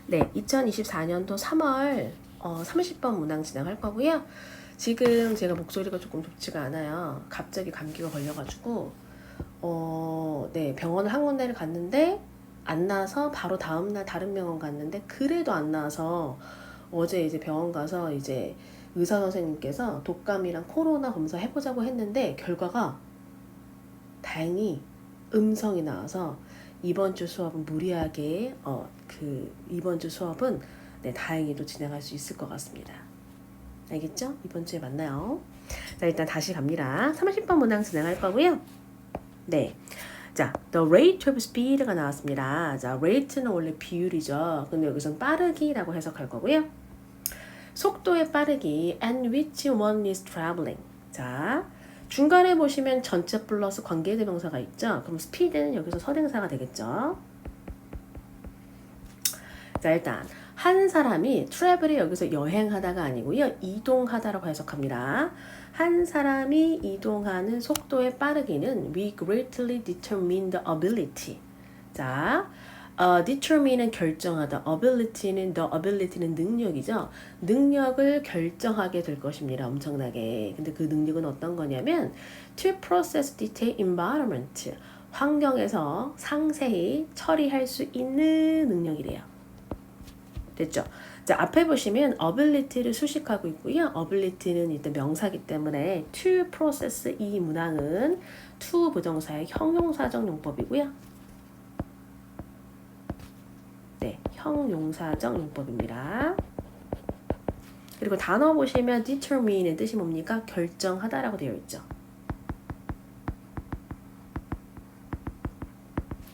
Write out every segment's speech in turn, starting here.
네, 2024년도 3월 30번 문항 진행할 거고요. 지금 제가 목소리가 조금 좋지가 않아요. 갑자기 감기가 걸려가지고 네, 병원을 한 군데를 갔는데 안 나서 바로 다음날 다른 병원 갔는데 그래도 안 나서 어제 이제 병원 가서 이제 의사 선생님께서 독감이랑 코로나 검사 해보자고 했는데 결과가 다행히 음성이 나와서 이번 주 수업은 무리하게 이번 주 수업은 네, 다행히도 진행할 수 있을 것 같습니다. 알겠죠? 이번 주에 만나요. 자, 일단 다시 갑니다. 30번 문항 진행할 거고요. 네. 자, the rate of speed가 나왔습니다. 자, rate는 원래 비율이죠. 근데 여기서는 빠르기라고 해석할 거고요. 속도의 빠르기 and which one is traveling. 자, 중간에 보시면 전체 플러스 관계대명사가 있죠. 그럼 speed는 여기서 선행사가 되겠죠. 자, 일단 한 사람이 travel이 여기서 여행하다가 아니고요. 이동하다라고 해석합니다. 한 사람이 이동하는 속도의 빠르기는 we greatly determine the ability. 자, determine은 결정하다, ability는 능력이죠. 능력을 결정하게 될 것입니다. 엄청나게. 근데 그 능력은 어떤 거냐면 to process detailed environment. 환경에서 상세히 처리할 수 있는 능력이래요. 됐죠? 자, 앞에 보시면 ability를 수식하고 있고요. ability는 일단 명사기 때문에 to process 이 문항은 to 부정사의 형용사적 용법이고요. 네, 형용사적 용법입니다. 그리고 단어 보시면 determine의 뜻이 뭡니까? 결정하다라고 되어 있죠.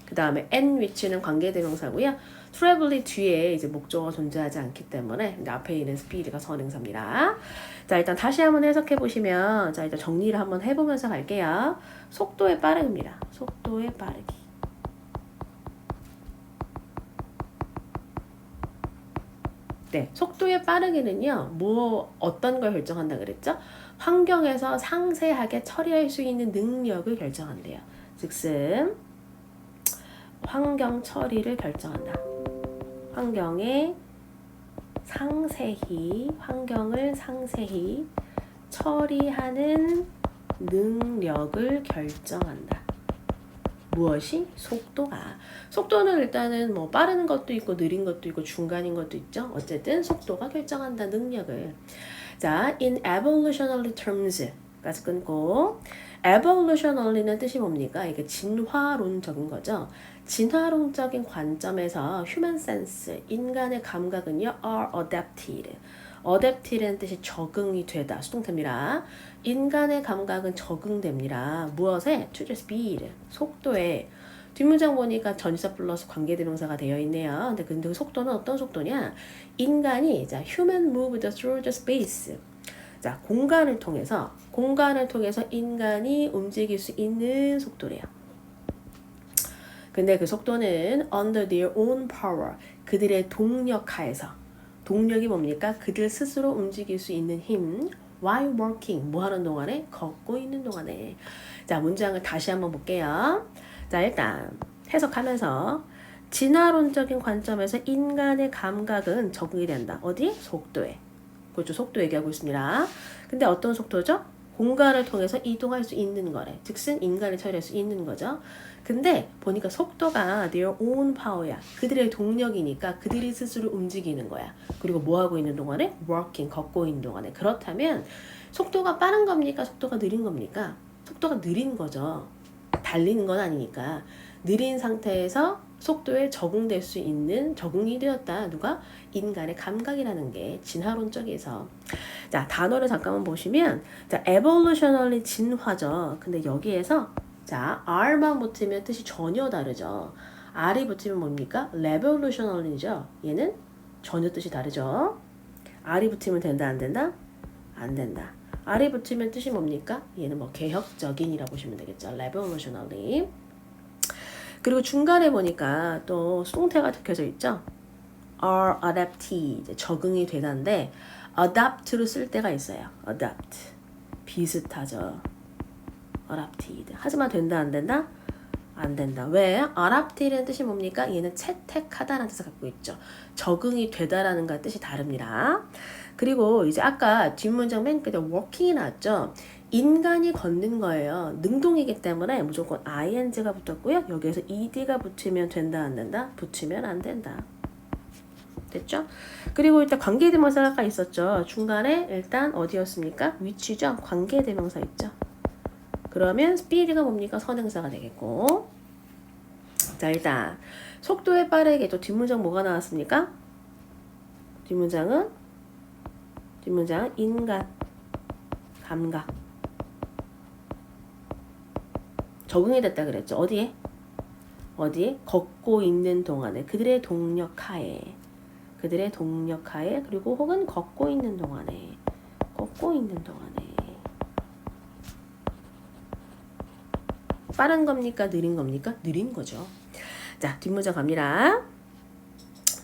그 다음에 and which는 관계대명사고요. travel이 뒤에 이제 목적어가 존재하지 않기 때문에 앞에 있는 speed가 선행사입니다. 자, 일단 다시 한번 해석해 보시면, 자, 일단 정리를 한번 해보면서 갈게요. 속도의 빠르기입니다. 속도의 빠르기. 네, 속도의 빠르기는요, 어떤 걸 결정한다 그랬죠? 환경에서 상세하게 처리할 수 있는 능력을 결정한대요. 즉슨 환경 처리를 결정한다. 환경을 상세히 처리하는 능력을 결정한다. 무엇이? 속도가. 속도는 일단은 뭐 빠른 것도 있고 느린 것도 있고 중간인 것도 있죠. 어쨌든 속도가 결정한다 능력을. 자, in evolutionary terms까지 끊고 evolutionary는 뜻이 뭡니까? 이게 진화론적인 거죠. 진화론적인 관점에서 human sense, 인간의 감각은요, are adapted. adapted는 뜻이 적응이 되다, 수동태입니다. 인간의 감각은 적응됩니다. 무엇에? to the speed, 속도에. 뒷문장 보니까 전치사 플러스 관계대명사가 되어 있네요. 근데 그 속도는 어떤 속도냐? 인간이, 자, human moved through the space. 자, 공간을 통해서 인간이 움직일 수 있는 속도래요. 근데 그 속도는 under their own power, 그들의 동력 하에서. 동력이 뭡니까? 그들 스스로 움직일 수 있는 힘. while walking, 뭐 하는 동안에? 걷고 있는 동안에. 자, 문장을 다시 한번 볼게요. 자, 일단 해석하면서 진화론적인 관점에서 인간의 감각은 적응이 된다. 어디? 속도에. 그렇죠. 속도 얘기하고 있습니다. 근데 어떤 속도죠? 공간을 통해서 이동할 수 있는 거래. 즉슨 인간이 처리할 수 있는 거죠. 근데 보니까 속도가 their own power야. 그들의 동력이니까 그들이 스스로 움직이는 거야. 그리고 뭐 하고 있는 동안에? walking, 걷고 있는 동안에. 그렇다면 속도가 빠른 겁니까? 속도가 느린 겁니까? 속도가 느린 거죠. 달리는 건 아니니까. 느린 상태에서 속도에 적응될 수 있는, 적응이 되었다. 누가? 인간의 감각이라는 게 진화론적에서. 자, 단어를 잠깐만 보시면, 자, evolutionary 진화죠. 근데 여기에서, 자, R만 붙으면 뜻이 전혀 다르죠. R이 붙으면 뭡니까? revolutionary죠. 얘는 전혀 뜻이 다르죠. R이 붙으면 된다, 안 된다? 안 된다. R이 붙으면 뜻이 뭡니까? 얘는 뭐 개혁적인이라고 보시면 되겠죠. revolutionary. 그리고 중간에 보니까 또 수동태가 적혀져 있죠. are adapted, 적응이 되다인데 adapt로 쓸 때가 있어요. adapt, 비슷하죠. adapted. 하지만 된다 안 된다? 안 된다. 왜? adapt이라는 뜻이 뭡니까? 얘는 채택하다라는 뜻을 갖고 있죠. 적응이 되다라는 것 뜻이 다릅니다. 그리고 이제 아까 뒷문장 맨 끝에 working이 나왔죠. 인간이 걷는 거예요. 능동이기 때문에 무조건 ing가 붙었고요. 여기에서 ed가 붙으면 된다 안 된다? 붙으면 안 된다. 됐죠? 그리고 일단 관계대명사가 있었죠. 중간에 일단 어디였습니까? 위치죠. 관계대명사 있죠. 그러면 speed가 뭡니까? 선행사가 되겠고. 자, 일단 속도에 빠르게 또 뒷문장 뭐가 나왔습니까? 뒷문장은 인간, 감각. 적응이 됐다 그랬죠. 어디에? 걷고 있는 동안에. 그들의 동력하에. 그리고 혹은 걷고 있는 동안에. 빠른 겁니까? 느린 겁니까? 느린 거죠. 자, 뒷문장 갑니다.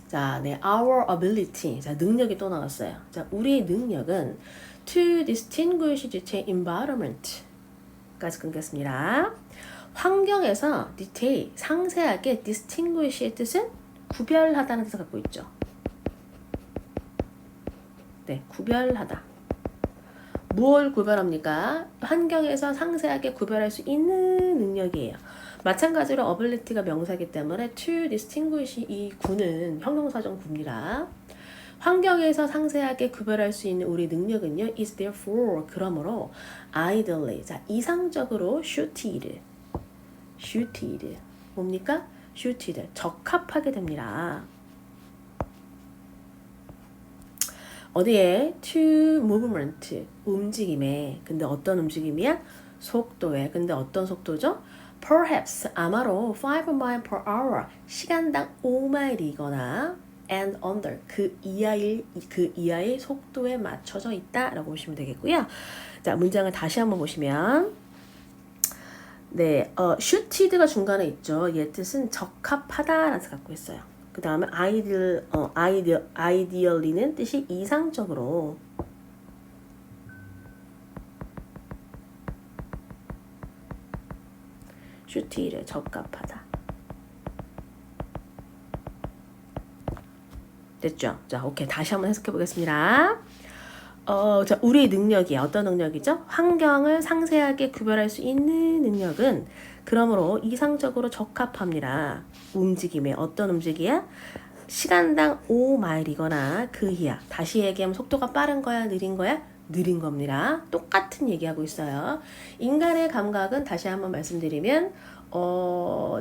자, 네, our ability. 자, 능력이 또 나왔어요. 자, 우리의 능력은 to distinguish between environment 까지 끊겠습니다. 환경에서 detail, 상세하게 distinguish의 뜻은 구별하다는 뜻을 갖고 있죠. 네, 구별하다. 무엇을 구별합니까? 환경에서 상세하게 구별할 수 있는 능력이에요. 마찬가지로 ability가 명사이기 때문에 to distinguish 이 구는 형용사적 구입니다. 환경에서 상세하게 구별할 수 있는 우리 능력은요 is therefore 그러므로 ideally 자 이상적으로 suited 뭡니까? suited 적합하게 됩니다. 어디에? to movement 움직임에. 근데 어떤 움직임이야? 속도에. 근데 어떤 속도죠? perhaps 아마로 5 mile per hour 시간당 5마일이거나 and under 그 이하의 속도에 맞춰져 있다라고 보시면 되겠고요. 자, 문장을 다시 한번 보시면 네, suited가 중간에 있죠. 얘 뜻은 적합하다라는 뜻을 갖고 있어요. 그 다음에 ideally는 뜻이 이상적으로. suited 적합하다. 됐죠? 자, 오케이. 다시 한번 해석해 보겠습니다. 자, 우리의 능력이 어떤 능력이죠? 환경을 상세하게 구별할 수 있는 능력은 그러므로 이상적으로 적합합니다. 움직임에. 어떤 움직이야? 시간당 5마일이거나 그 이하. 다시 얘기하면 속도가 빠른 거야? 느린 거야? 느린 겁니다. 똑같은 얘기하고 있어요. 인간의 감각은 다시 한번 말씀드리면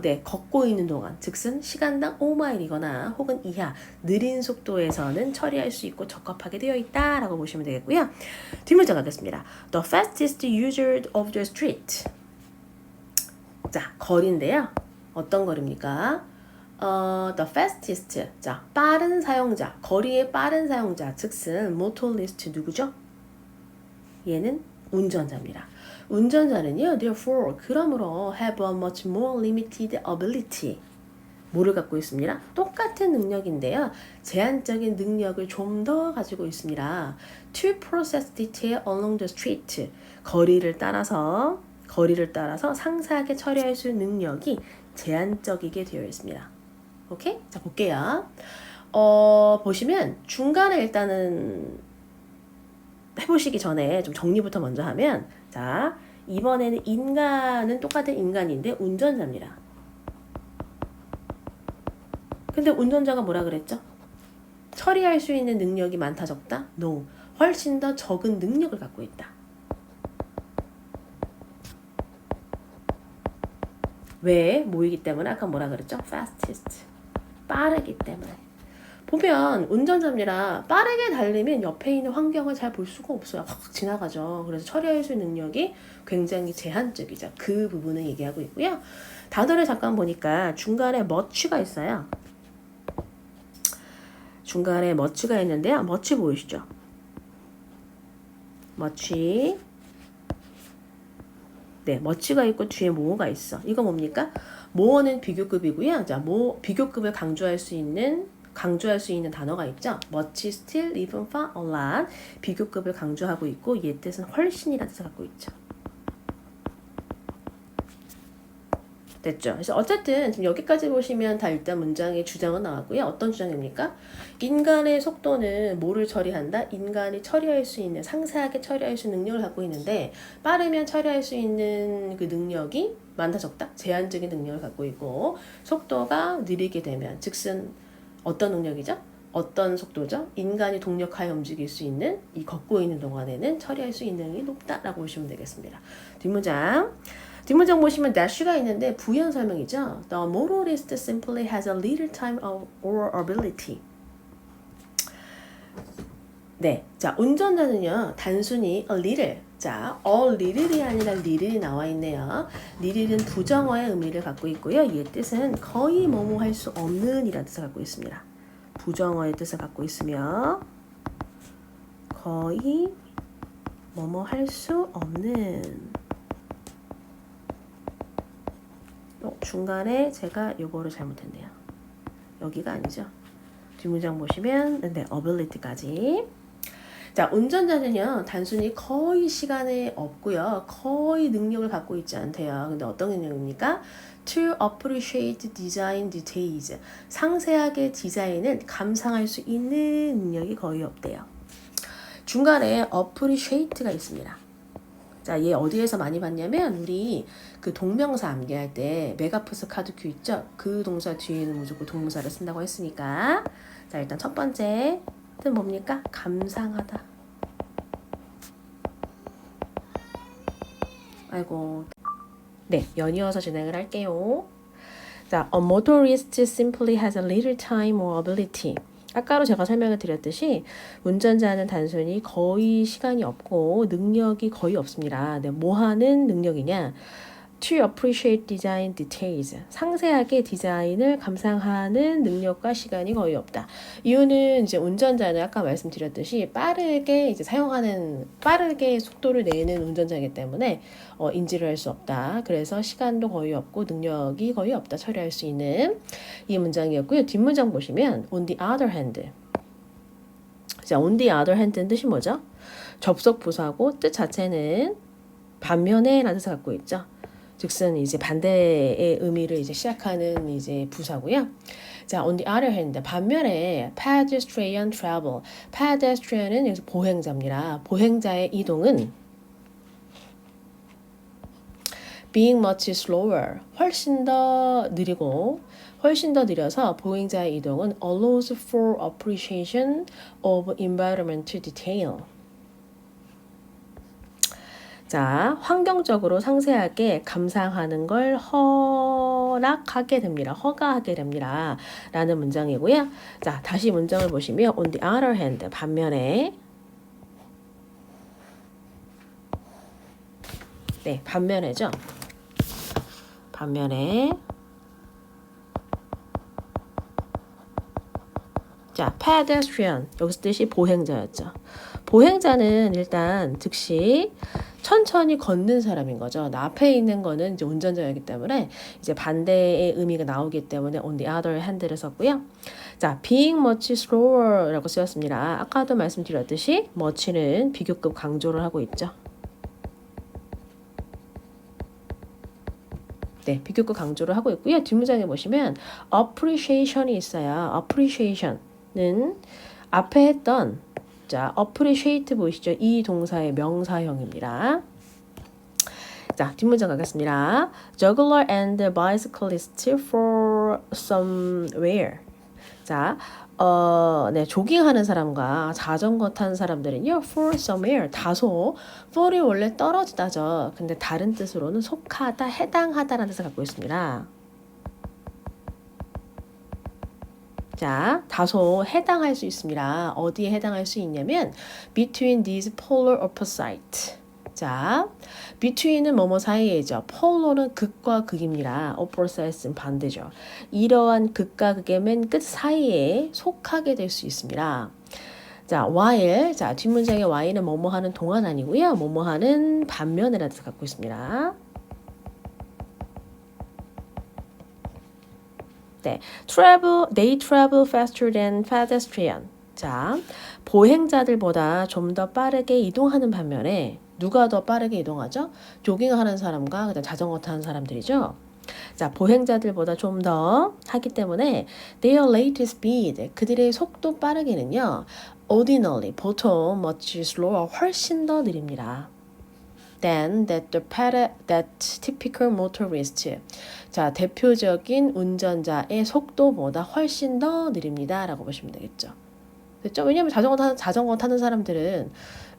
네, 걷고 있는 동안, 즉슨 시간당 5마일이거나 혹은 이하 느린 속도에서는 처리할 수 있고 적합하게 되어 있다라고 보시면 되겠고요. 뒷문장 가겠습니다. The fastest user of the street. 자, 거리인데요. 어떤 거리입니까? The fastest. 자, 빠른 사용자, 거리의 빠른 사용자, 즉슨 motorist 누구죠? 얘는 운전자입니다. 운전자는요, therefore, 그러므로 have a much more limited ability. 뭐를 갖고 있습니다? 똑같은 능력인데요. 제한적인 능력을 좀 더 가지고 있습니다. To process detail along the street. 거리를 따라서 상세하게 처리할 수 있는 능력이 제한적이게 되어 있습니다. 오케이? 자, 볼게요. 보시면 중간에 일단은 해보시기 전에 좀 정리부터 먼저 하면 자, 이번에는 인간은 똑같은 인간인데 운전자입니다. 근데 운전자가 뭐라 그랬죠? 처리할 수 있는 능력이 많다 적다? No. 훨씬 더 적은 능력을 갖고 있다. 왜? 뭐이기 때문에? 아까 뭐라 그랬죠? fastest. 빠르기 때문에. 보면 운전자입니다. 빠르게 달리면 옆에 있는 환경을 잘 볼 수가 없어요. 확 지나가죠. 그래서 처리할 수 있는 능력이 굉장히 제한적이죠. 그 부분을 얘기하고 있고요. 단어를 잠깐 보니까 중간에 much가 있어요. 중간에 much가 있는데요. much 보이시죠? much. 네, much가 있고 뒤에 more가 있어. 이거 뭡니까? more는 비교급이고요. 자, 비교급을 강조할 수 있는 단어가 있죠. much, still, even, far, a lot. 비교급을 강조하고 있고 얘 뜻은 훨씬이라는 뜻을 갖고 있죠. 됐죠? 그래서 어쨌든 지금 여기까지 보시면 다 일단 문장의 주장은 나왔고요. 어떤 주장입니까? 인간의 속도는 뭐를 처리한다? 인간이 처리할 수 있는, 상세하게 처리할 수 있는 능력을 갖고 있는데 빠르면 처리할 수 있는 그 능력이 많다 적다? 제한적인 능력을 갖고 있고 속도가 느리게 되면 즉슨 어떤 능력이죠? 어떤 속도죠? 인간이 동력하에 움직일 수 있는 이 걷고 있는 동안에는 처리할 수 있는 능력이 높다라고 보시면 되겠습니다. 뒷문장 보시면 dash가 있는데 부연 설명이죠. The motorist simply has a little time or ability. 네, 자 운전자는요 단순히 a little, 자 a little이 아니라 little이 나와 있네요. little은 부정어의 의미를 갖고 있고요. 이의 뜻은 거의 뭐뭐 할 수 없는 이라는 뜻을 갖고 있습니다. 부정어의 뜻을 갖고 있으며 거의 뭐뭐 할 수 없는. 중간에 제가 요거를 잘못했네요. 여기가 아니죠. 뒷문장 보시면 네, ability까지. 자, 운전자는요 단순히 거의 시간이 없고요. 거의 능력을 갖고 있지 않대요. 근데 어떤 능력입니까? To appreciate design details. 상세하게 디자인을 감상할 수 있는 능력이 거의 없대요. 중간에 appreciate가 있습니다. 자, 얘 어디에서 많이 봤냐면 우리 그 동명사 암기할 때 메가푸스 카드 큐 있죠? 그 동사 뒤에는 무조건 동사를 쓴다고 했으니까 자, 일단 첫 번째 뜻 뭡니까? 감상하다. 아이고. 네, 연이어서 진행을 할게요. 자, a motorist simply has a little time or ability. 아까로 제가 설명을 드렸듯이 운전자는 단순히 거의 시간이 없고 능력이 거의 없습니다. 네, 뭐 하는 능력이냐? To appreciate design details. 상세하게 디자인을 감상하는 능력과 시간이 거의 없다. 이유는 이제 운전자는 아까 말씀드렸듯이 빠르게 이제 빠르게 속도를 내는 운전자이기 때문에 인지를 할 수 없다. 그래서 시간도 거의 없고 능력이 거의 없다. 처리할 수 있는 이 문장이었고요. 뒷문장 보시면 on the other hand. 자, on the other hand는 뜻이 뭐죠? 접속 부사고 뜻 자체는 반면에 라는 뜻을 갖고 있죠. 즉슨 이제 반대의 의미를 이제 시작하는 이제 부사고요. 자, on the other hand, 반면에 pedestrian travel. pedestrian은 여기서 보행자입니다. 보행자의 이동은 being much slower. 훨씬 더 느려서 보행자의 이동은 allows for appreciation of environmental detail. 자, 환경적으로 상세하게 감상하는 걸 허가하게 됩니다. 라는 문장이고요. 자, 다시 문장을 보시면 on the other hand, 반면에 네, 반면에죠. 반면에 자, pedestrian 여기서 뜻이 보행자였죠. 보행자는 일단 즉시 천천히 걷는 사람인 거죠. 나 앞에 있는 거는 이제 운전자이기 때문에 이제 반대의 의미가 나오기 때문에 on the other hand를 썼고요. 자, being much slower라고 쓰였습니다. 아까도 말씀드렸듯이 much는 비교급 강조를 하고 있죠. 네, 비교급 강조를 하고 있고요. 뒷문장에 보시면 appreciation이 있어요. appreciation은 앞에 했던 자, appreciate 보이시죠? 이 동사의 명사형입니다. 자, 뒷문장 가겠습니다. Juggler and bicyclist for somewhere. 자, 네, 조깅하는 사람과 자전거 탄 사람들은요, for somewhere, 다소, for이 원래 떨어지다죠. 근데 다른 뜻으로는 속하다, 해당하다라는 뜻을 갖고 있습니다. 자, 다소 해당할 수 있습니다. 어디에 해당할 수 있냐면 between these polar opposites. 자, between은 뭐뭐 사이에죠. polar는 극과 극입니다. opposites는 반대죠. 이러한 극과 극의 맨 끝 사이에 속하게 될 수 있습니다. 자, while. 자, 뒷문장의 while은 뭐뭐 하는 동안 아니고요. 뭐뭐 하는 반면이라는 뜻을 갖고 있습니다. 네, they travel faster than pedestrian. 자, 보행자들보다 좀 더 빠르게 이동하는 반면에 누가 더 빠르게 이동하죠? 조깅하는 사람과 그다음 자전거 타는 사람들이죠. 자, 보행자들보다 좀 더 하기 때문에 their rate speed, 그들의 속도 빠르기는요. ordinarily, 보통 much slower, 훨씬 더 느립니다. than that typical motorist. 자, 대표적인 운전자의 속도보다 훨씬 더 느립니다. 라고 보시면 되겠죠. 됐죠? 왜냐면 자전거 타는 사람들은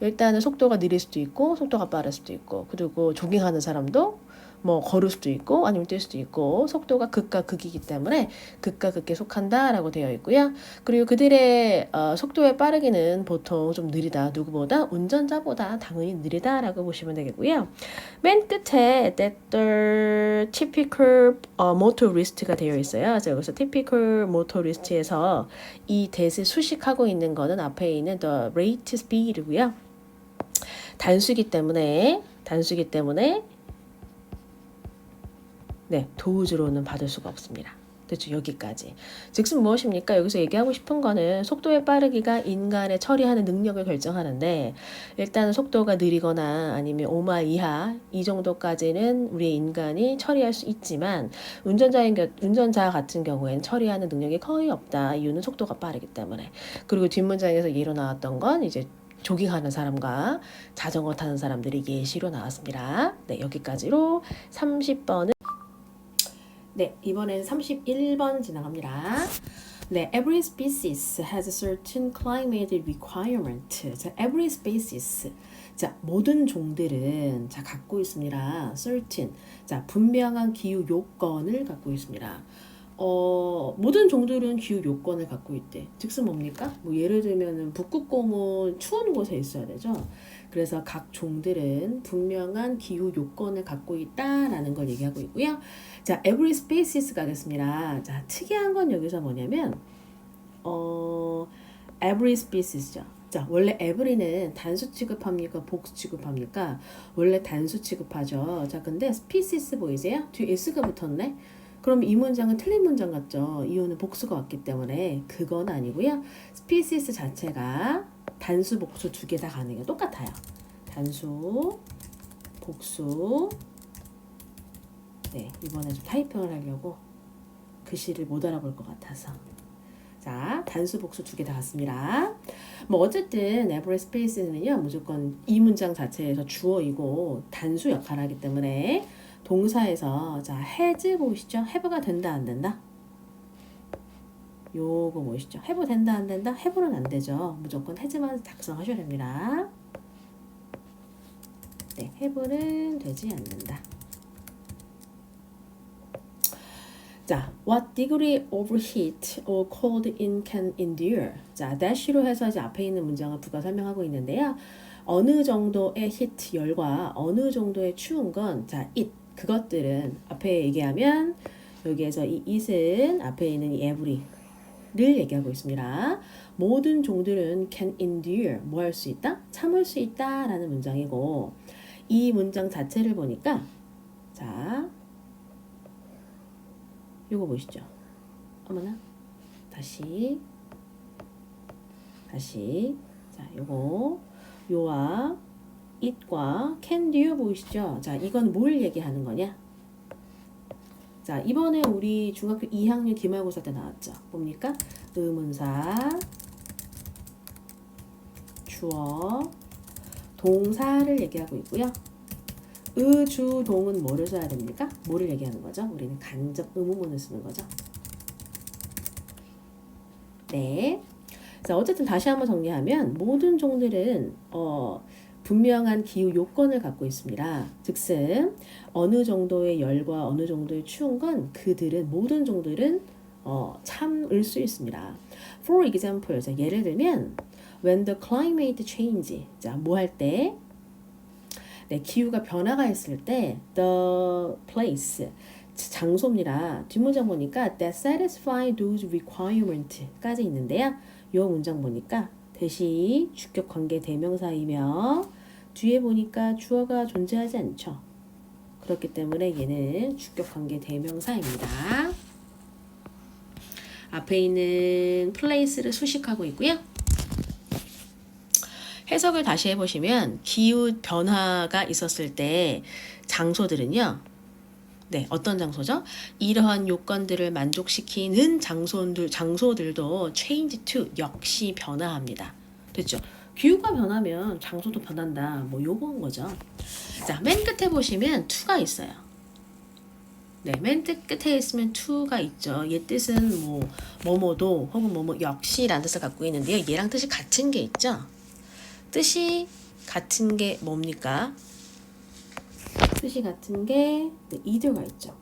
일단은 속도가 느릴 수도 있고 속도가 빠를 수도 있고 그리고 조깅하는 사람도 뭐 걸을 수도 있고 아니면 뛸 수도 있고 속도가 극과 극이기 때문에 극과 극에 속한다라고 되어 있고요. 그리고 그들의 속도의 빠르기는 보통 좀 느리다. 누구보다? 운전자보다 당연히 느리다라고 보시면 되겠고요. 맨 끝에 that the typical motorist가 되어 있어요. 그래서 여기서 typical motorist에서 이 that을 수식하고 있는 거는 앞에 있는 the rate speed이고요. 단수기 때문에 네, 도우즈로는 받을 수가 없습니다. 됐죠? 여기까지. 즉슨 무엇입니까? 여기서 얘기하고 싶은 거는 속도의 빠르기가 인간의 처리하는 능력을 결정하는데 일단 속도가 느리거나 아니면 5마 이하 이 정도까지는 우리 인간이 처리할 수 있지만 운전자 같은 경우에는 처리하는 능력이 거의 없다. 이유는 속도가 빠르기 때문에. 그리고 뒷문장에서 예로 나왔던 건 이제 조깅하는 사람과 자전거 타는 사람들이 예시로 나왔습니다. 네, 여기까지로 30번은 네, 이번엔 31번 지나갑니다. 네, every species has a certain climate requirement. 자, every species. 자, 모든 종들은 자, 갖고 있습니다. certain. 자, 분명한 기후 요건을 갖고 있습니다. 모든 종들은 기후 요건을 갖고 있대. 즉슨 뭡니까? 뭐 예를 들면은 북극곰은 추운 곳에 있어야 되죠. 그래서 각 종들은 분명한 기후 요건을 갖고 있다라는 걸 얘기하고 있고요. 자, every species 가겠습니다. 자, 특이한 건 여기서 뭐냐면 every species죠. 자, 원래 every는 단수 취급합니까? 복수 취급합니까? 원래 단수 취급하죠. 자, 근데 species 보이세요? 뒤에 s가 붙었네. 그럼 이 문장은 틀린 문장 같죠? 이유는 복수가 왔기 때문에 그건 아니고요. species 자체가 단수, 복수 두 개 다 가능해요. 똑같아요. 단수, 복수. 네, 이번에 좀 타이핑을 하려고 글씨를 못 알아볼 것 같아서. 자, 단수, 복수 두 개 다 같습니다. 뭐 어쨌든 every spaces는요 무조건 이 문장 자체에서 주어이고 단수 역할을 하기 때문에 동사에서 자 has 보이시죠? have가 된다 안 된다? 요거 보이시죠? have 된다 안 된다? have는 안 되죠. 무조건 has만 작성하셔야 됩니다. 네, have는 되지 않는다. 자, what degree of heat or cold it can endure. 자, dash로 해서 이제 앞에 있는 문장을 부가 설명하고 있는데요. 어느 정도의 heat, 열과 어느 정도의 추운 건, 자, it, 그것들은 앞에 얘기하면 여기에서 이 it은 앞에 있는 이 every를 얘기하고 있습니다. 모든 종들은 can endure, 뭐 할 수 있다? 참을 수 있다 라는 문장이고 이 문장 자체를 보니까 자, 요거 보시죠. 어머나. 다시. 자, 요와 it과 can do 보이시죠? 자, 이건 뭘 얘기하는 거냐? 자, 이번에 우리 중학교 2학년 기말고사 때 나왔죠. 뭡니까? 의문사, 주어, 동사를 얘기하고 있고요. 의주동은 뭐를 써야 됩니까? 뭐를 얘기하는 거죠? 우리는 간접 의문문을 쓰는 거죠. 네. 자, 어쨌든 다시 한번 정리하면 모든 종들은 분명한 기후 요건을 갖고 있습니다. 즉슨 어느 정도의 열과 어느 정도의 추운 건 그들은 모든 종들은 참을 수 있습니다. For example, 자, 예를 들면 when the climate change, 자, 뭐 할 때? 네, 기후가 변화가 있을 때 the place, 장소입니다. 뒷문장 보니까 that satisfy those requirement까지 있는데요. 이 문장 보니까 대시 주격 관계 대명사이며 뒤에 보니까 주어가 존재하지 않죠. 그렇기 때문에 얘는 주격 관계 대명사입니다. 앞에 있는 place를 수식하고 있고요. 해석을 다시 해보시면 기후 변화가 있었을 때 장소들은요. 네, 어떤 장소죠? 이러한 요건들을 만족시키는 장소들도 change to 역시 변화합니다. 됐죠? 기후가 변하면 장소도 변한다. 뭐 요건 거죠. 자, 맨 끝에 보시면 to가 있어요. 네, 맨 끝에 있으면 to가 있죠. 얘 뜻은 뭐뭐도 혹은 뭐뭐 역시라는 뜻을 갖고 있는데요. 얘랑 뜻이 같은 게 있죠. 뜻이 같은 게 뭡니까? 뜻이 같은 게 either가 있죠.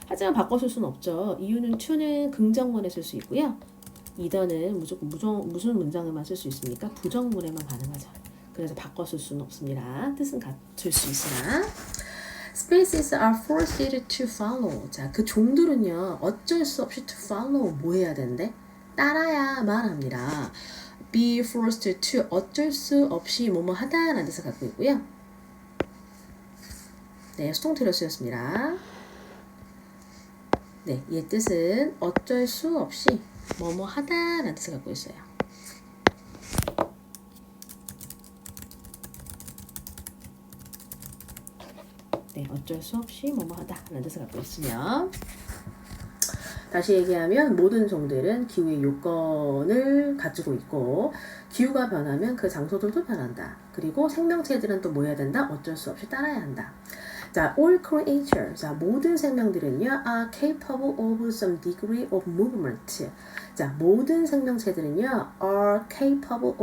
하지만 바꿔 쓸 수는 없죠. 이유는 to는 긍정문에 쓸 수 있고요. either는 무조건 무슨 문장에만 쓸 수 있습니까? 부정문에만 가능하죠. 그래서 바꿔 쓸 수는 없습니다. 뜻은 같을 수 있으나 Species are forced to follow. 자, 그 종들은요 어쩔 수 없이 to follow 뭐 해야 되는데? 따라야만 합니다. Be forced to 어쩔 수 없이 뭐뭐 하다라는 뜻을 갖고 있고요. 네, 수동태로 쓰였습니다. 네, 이 뜻은 어쩔 수 없이 뭐뭐 하다라는 뜻을 갖고 있어요. 네, 어쩔 수 없이 뭐뭐 하다라는 뜻을 갖고 있으면 다시 얘기하면 모든 종들은 기후의 요건을 가지고 있고 기후가 변하면 그 장소들도 변한다. 그리고 생명체들은 또 뭐 해야 된다? 어쩔 수 없이 따라야 한다. 자, all creatures, 자, 모든 생명들은요 are capable of some degree of movement. 자, 모든 생명체들은요 are capable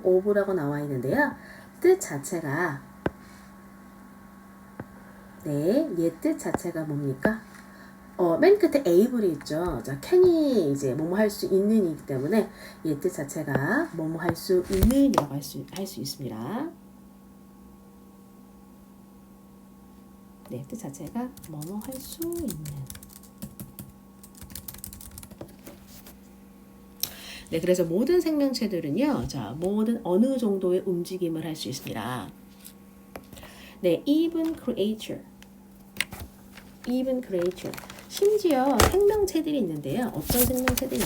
of라고 나와 있는데요. 뜻 자체가 네, 얘 뜻 자체가 뭡니까? 맨 끝에 able이 있죠. 자, can이 이제 뭐뭐 할 수 있는이기 때문에 이 뜻 자체가 뭐뭐 할 수 있는이라고 할 수 있습니다. 네, 뜻 자체가 뭐뭐 할 수 있는. 네, 그래서 모든 생명체들은요, 자, 모든 어느 정도의 움직임을 할 수 있습니다. 네, even creature. 심지어 생명체들이 있는데요. 어떤 생명체들이요?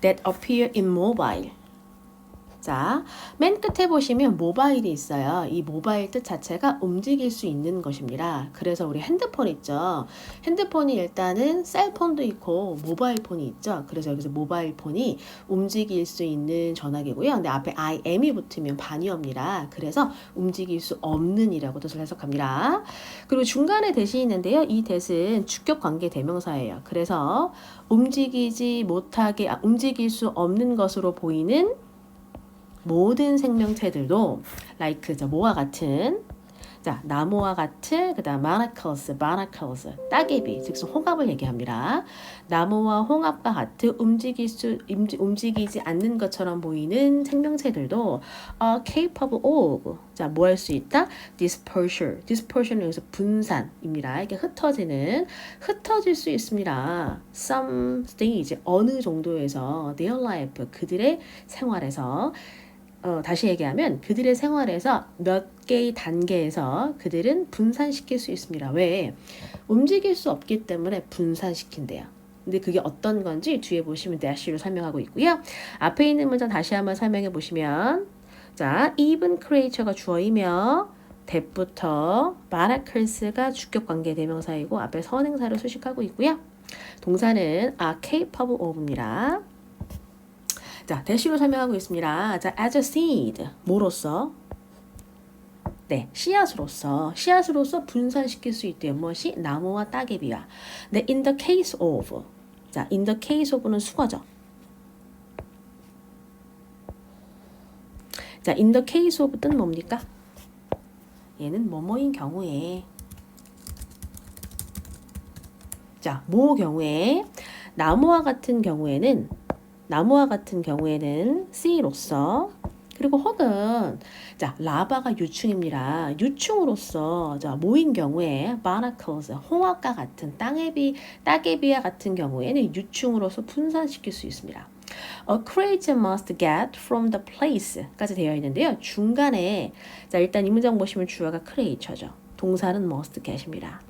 That appear immobile. 자, 맨 끝에 보시면 모바일이 있어요. 이 모바일 뜻 자체가 움직일 수 있는 것입니다. 그래서 우리 핸드폰 있죠. 핸드폰이 일단은 셀폰도 있고 모바일 폰이 있죠. 그래서 여기서 모바일 폰이 움직일 수 있는 전화기고요. 근데 앞에 IM이 붙으면 반의어입니다. 그래서 움직일 수 없는 이라고 뜻을 해석합니다. 그리고 중간에 대시 있는데요. 이 대신 주격 관계 대명사예요. 그래서 움직일 수 없는 것으로 보이는 모든 생명체들도 like 뭐와 같은 자 나무와 같은 그다음 barnacles 따개비 즉 홍합을 얘기합니다. 나무와 홍합과 같은 움직이지 않는 것처럼 보이는 생명체들도 are capable of 자 뭐 할 수 있다? dispersion은 여기서 분산입니다. 이게 흩어질 수 있습니다. some stage 어느 정도에서 their life 그들의 생활에서 다시 얘기하면 그들의 생활에서 몇 개의 단계에서 그들은 분산시킬 수 있습니다. 왜? 움직일 수 없기 때문에 분산시킨대요. 근데 그게 어떤 건지 뒤에 보시면 dash로 설명하고 있고요. 앞에 있는 문장 다시 한번 설명해 보시면 자, even creature가 주어이며 that부터 barnacles가 주격관계 대명사이고 앞에 선행사를 수식하고 있고요. 동사는 are capable of입니다. 자, 대시로 설명하고 있습니다. 자, as a seed, 뭐로서? 네, 씨앗으로서 분산시킬 수 있대요. 무엇이? 나무와 따개비와. 네, in the case of. 자, in the case of는 수거죠. 자, in the case of 뜻은 뭡니까? 얘는 뭐뭐인 경우에. 자, 뭐 경우에? 나무와 같은 경우에는 C로서 그리고 혹은 자 라바가 유충입니다. 유충으로서 자 모인 경우에 barnacles 홍합과 같은 따개비와 같은 경우에는 유충으로서 분산시킬 수 있습니다. A creature must get from the place까지 되어 있는데요. 중간에 자 일단 이 문장 보시면 주어가 creature죠. 동사는 must get입니다.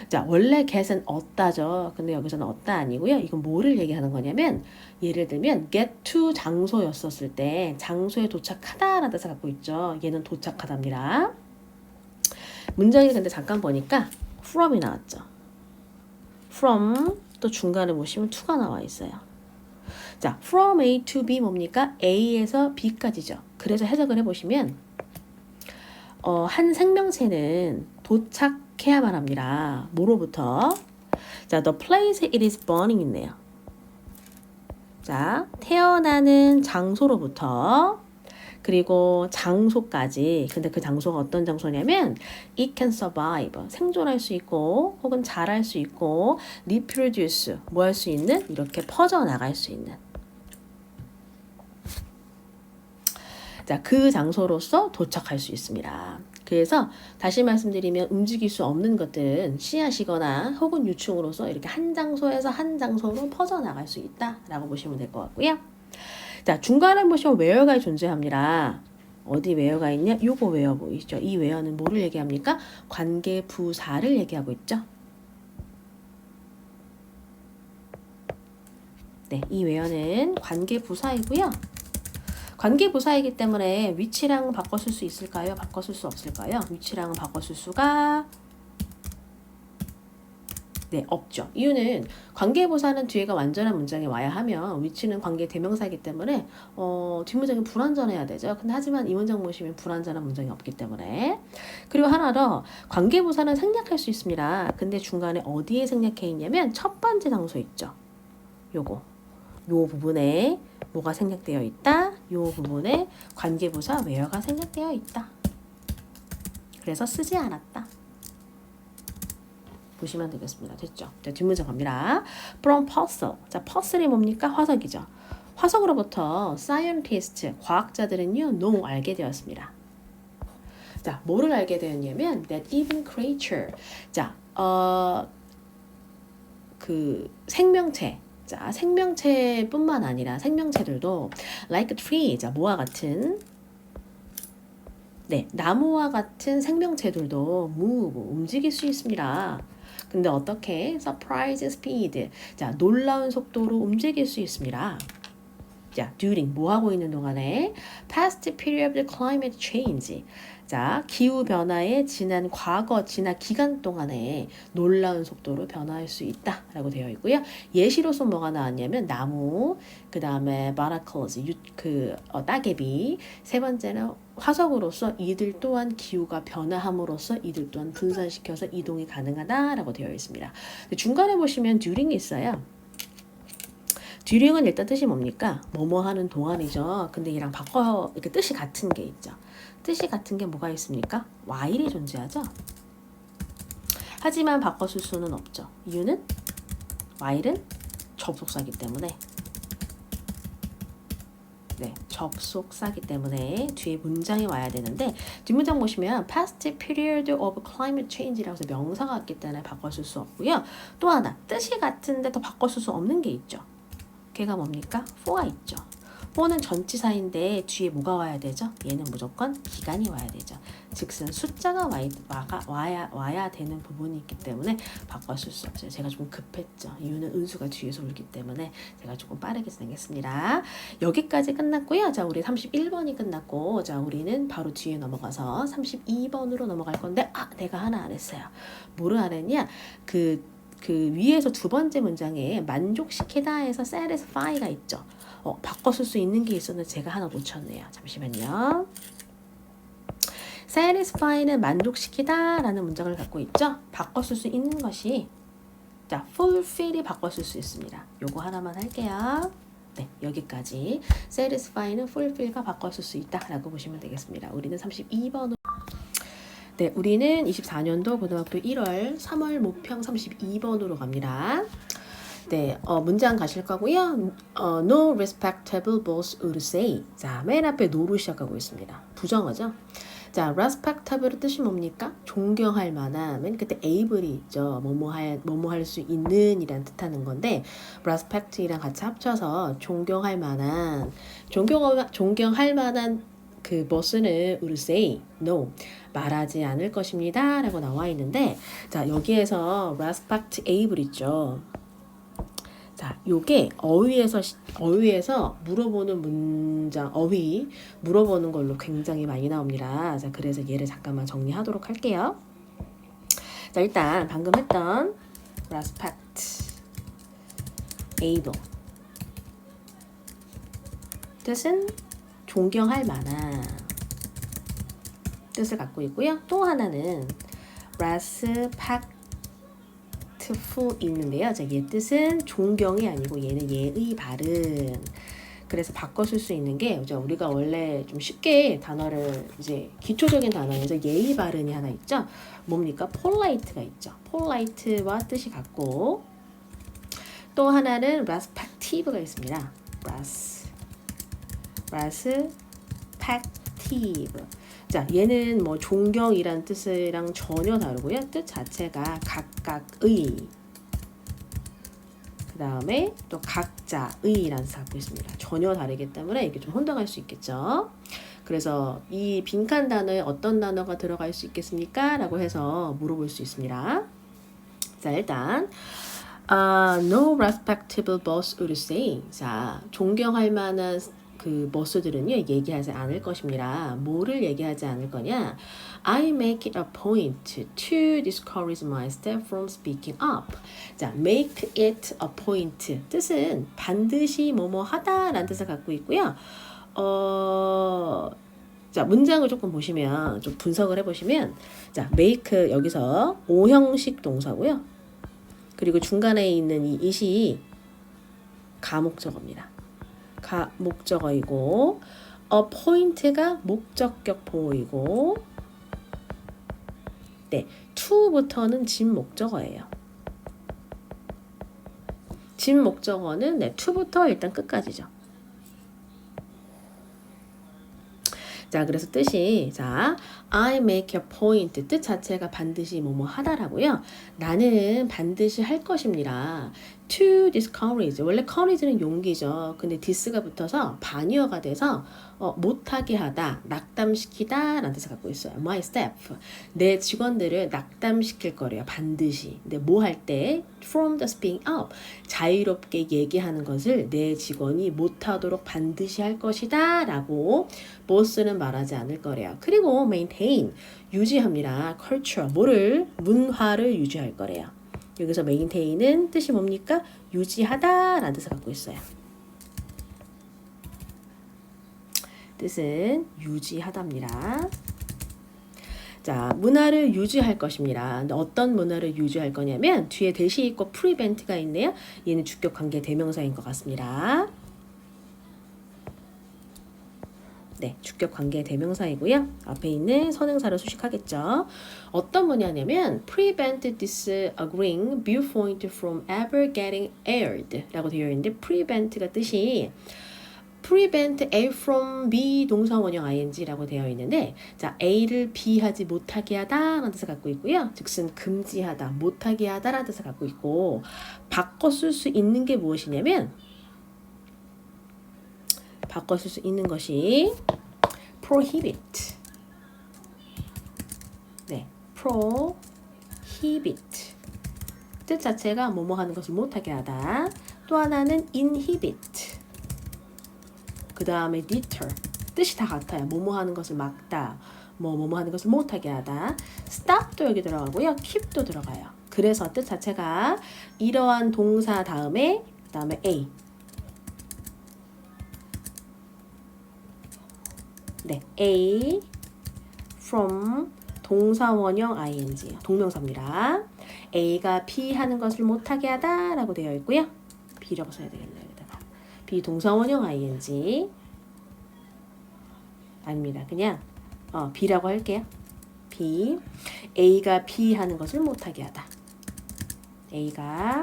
자, 원래 get은 얻다죠. 근데 여기서는 얻다 아니고요. 이건 뭐를 얘기하는 거냐면 예를 들면 get to 장소였었을 때 장소에 도착하다라는 뜻을 갖고 있죠. 얘는 도착하답니다. 문장이 근데 잠깐 보니까 from이 나왔죠. from 또 중간에 보시면 to가 나와 있어요. 자, from A to B 뭡니까? A에서 B까지죠. 그래서 해석을 해보시면 한 생명체는 도착해야만 합니다. 뭐로부터? 자, the place it is born 있네요. 자, 태어나는 장소로부터 그리고 장소까지. 근데 그 장소가 어떤 장소냐면 it can survive, 생존할 수 있고 혹은 자랄 수 있고 reproduce, 뭐 할 수 있는? 이렇게 퍼져나갈 수 있는. 자, 그 장소로서 도착할 수 있습니다. 그래서 다시 말씀드리면 움직일 수 없는 것들은 씨앗이거나 혹은 유충으로서 이렇게 한 장소에서 한 장소로 퍼져나갈 수 있다라고 보시면 될 것 같고요. 자, 중간에 보시면 where가 존재합니다. 어디 where가 있냐? 요거 where 보이시죠? 이 where는 뭐를 얘기합니까? 관계 부사를 얘기하고 있죠. 네, 이 where는 관계 부사이고요. 관계 부사이기 때문에 위치랑 바꿔 쓸 수 있을까요? 바꿔 쓸 수 없을까요? 위치랑은 바꿔 쓸 수가 네, 없죠. 이유는 관계부사는 뒤에가 완전한 문장에 와야 하면 위치는 관계 대명사이기 때문에 뒷문장이 불완전해야 되죠. 근데 하지만 이 문장 보시면 불완전한 문장이 없기 때문에. 그리고 하나 더, 관계부사는 생략할 수 있습니다. 근데 중간에 어디에 생략해 있냐면 첫 번째 장소 있죠. 요거. 요 부분에 뭐가 생략되어 있다? 요 부분에 관계부사 where가 생략되어 있다. 그래서 쓰지 않았다. 보시면 되겠습니다. 됐죠? 자, 뒷문장 갑니다. From puzzle. 자, puzzle이 뭡니까? 화석이죠. 화석으로부터 scientist, 과학자들은요, 알게 되었습니다. 자, 뭐를 알게 되었냐면 that even creature. 자, 그 생명체. 자, 생명체뿐만 아니라 생명체들도 like a tree. 자, 뭐와 같은 네, 나무와 같은 생명체들도 move, 움직일 수 있습니다. 근데 어떻게? surprise speed. 자, 놀라운 속도로 움직일 수 있습니다. 자, during 뭐 하고 있는 동안에 past period of climate change. 자, 기후 변화의 지난 과거, 지난 기간 동안에 놀라운 속도로 변화할 수 있다라고 되어 있고요. 예시로서 뭐가 나왔냐면 나무, 그 다음에 barnacles, 따개비, 세 번째는 화석으로서 이들 또한 기후가 변화함으로써 이들 또한 분산시켜서 이동이 가능하다라고 되어 있습니다. 중간에 보시면 during이 있어요. during은 일단 뜻이 뭡니까? 뭐뭐 하는 동안이죠. 근데 이랑 바꿔 이렇게 뜻이 같은 게 있죠. 뜻이 같은 게 뭐가 있습니까? while이 존재하죠. 하지만 바꿔 쓸 수는 없죠. 이유는 while은 접속사기 때문에 네, 접속사기 때문에 뒤에 문장이 와야 되는데 뒷문장 보시면 past period of climate change라고 해서 명사가 왔기 때문에 바꿔 쓸 수 없고요. 또 하나 뜻이 같은데 더 바꿔 쓸 수 없는 게 있죠. 걔가 뭡니까? for가 있죠. for는 전치사인데 뒤에 뭐가 와야 되죠? 얘는 무조건 기간이 와야 되죠. 즉슨 숫자가 와야 되는 부분이 있기 때문에 바꿔 쓸 수 없어요. 제가 조금 급했죠. 이유는 은수가 뒤에서 울기 때문에 제가 조금 빠르게 진행했습니다. 여기까지 끝났고요. 자, 우리 31번이 끝났고 자, 우리는 바로 뒤에 넘어가서 32번으로 넘어갈 건데 내가 하나 안 했어요. 뭐를 안 했냐? 그 위에서 두 번째 문장에 만족시키다에서 satisfy가 있죠. 바꿔 쓸 수 있는 게 있었는데 제가 하나 놓쳤네요. 잠시만요. satisfy는 만족시키다 라는 문장을 갖고 있죠. 바꿔 쓸 수 있는 것이 자, fulfill이 바꿔 쓸 수 있습니다. 요거 하나만 할게요. 네, 여기까지 satisfy는 fulfill과 바꿔 쓸 수 있다 라고 보시면 되겠습니다. 우리는 32번으로 네, 우리는 24년도 고등학교 1월 3월 모평 32번으로 갑니다. 네, 문장 가실 거고요. No respectable boss would say. 자, 맨 앞에 no로 시작하고 있습니다. 부정어죠. 자, respectable의 뜻이 뭡니까? 존경할 만한. 맨 끝에 able이 있죠. 뭐뭐 할 수 있는 이란 뜻하는 건데 respect이랑 같이 합쳐서 존경할 만한 그 boss는 would say no. 말하지 않을 것입니다. 라고 나와 있는데 자, 여기에서 respect able 있죠. 자, 요게 어휘에서 물어보는 문장, 어휘 물어보는 걸로 굉장히 많이 나옵니다. 자, 그래서 얘를 잠깐만 정리하도록 할게요. 자, 일단 방금 했던 respect, able 뜻은 존경할 만한 뜻을 갖고 있고요. 또 하나는 respectful 있는데요. 자, 얘 뜻은 존경이 아니고 얘는 예의 바른. 그래서 바꿔 쓸 수 있는 게 우리가 원래 좀 쉽게 단어를 이제 기초적인 단어에서 예의 바른이 하나 있죠. 뭡니까? polite가 있죠. polite와 뜻이 같고 또 하나는 respective가 있습니다. respective. 자, 얘는 뭐 존경이란 뜻이랑 전혀 다르고요. 뜻 자체가 각각의. 그 다음에 또 각자의라는 뜻을 갖고 있습니다. 전혀 다르기 때문에 이게 좀 혼동할 수 있겠죠. 그래서 이 빈칸 단어에 어떤 단어가 들어갈 수 있겠습니까? 라고 해서 물어볼 수 있습니다. 자, 일단 no respectable boss would say. 자, 존경할 만한 그 boss들은요 얘기하지 않을 것입니다. 뭐를 얘기하지 않을 거냐? I make it a point to discourage my staff from speaking up. 자, make it a point 뜻은 반드시 뭐뭐 하다라는 뜻을 갖고 있고요. 자, 문장을 조금 보시면 좀 분석을 해보시면 자, make 여기서 오형식 동사고요. 그리고 중간에 있는 이 it이 가목적어입니다. 가목적어이고 appoint가 목적격 보호이고 네, to부터는 진목적어예요. 진목적어는 네, to부터 일단 끝까지죠. 자, 그래서 뜻이 자, I make a point 뜻 자체가 반드시 뭐뭐 하다라고요. 나는 반드시 할 것입니다. To discourage 원래 courage는 용기죠. 근데 this가 붙어서 반의어가 돼서 못하게 하다, 낙담시키다 라는 뜻을 갖고 있어요. My staff 내 직원들을 낙담시킬 거래요. 반드시. 근데 뭐 할 때 from the speaking up 자유롭게 얘기하는 것을 내 직원이 못하도록 반드시 할 것이다 라고 보스는 말하지 않을 거래요. 그리고 maintain 유지합니다. culture 뭐를 문화를 유지할 거래요. 여기서 maintain은 뜻이 뭡니까? 유지하다 라는 뜻을 갖고 있어요. 뜻은 유지하답니다. 자, 문화를 유지할 것입니다. 근데 어떤 문화를 유지할 거냐면 뒤에 대시 있고 prevent가 있네요. 얘는 주격 관계 대명사인 것 같습니다. 네, 주격 관계 대명사이고요. 앞에 있는 선행사를 수식하겠죠. 어떤 문화냐면 prevent disagreeing viewpoint from ever getting aired 라고 되어 있는데 prevent가 뜻이 prevent A from B 동사 원형 ing라고 되어 있는데 자, A를 B 하지 못하게 하다 라는 뜻을 갖고 있고요. 즉슨 금지하다, 못하게 하다 라는 뜻을 갖고 있고 바꿔 쓸 수 있는 게 무엇이냐면 바꿔 쓸 수 있는 것이 prohibit. 네, prohibit. 뜻 자체가 뭐뭐 하는 것을 못하게 하다. 또 하나는 inhibit. 그 다음에 deter. 뜻이 다 같아요. 뭐뭐 하는 것을 막다. 뭐뭐 하는 것을 못하게 하다. stop도 여기 들어가고요. keep도 들어가요. 그래서 뜻 자체가 이러한 동사 다음에 그다음에 a. 네, A from 동사 원형 ing 동명사입니다. A가 B 하는 것을 못하게 하다 라고 되어 있고요. B라고 써야 되겠네요. 여기다가 B 동사 원형 ing 아닙니다. 그냥 B라고 할게요. B A가 B 하는 것을 못하게 하다. A가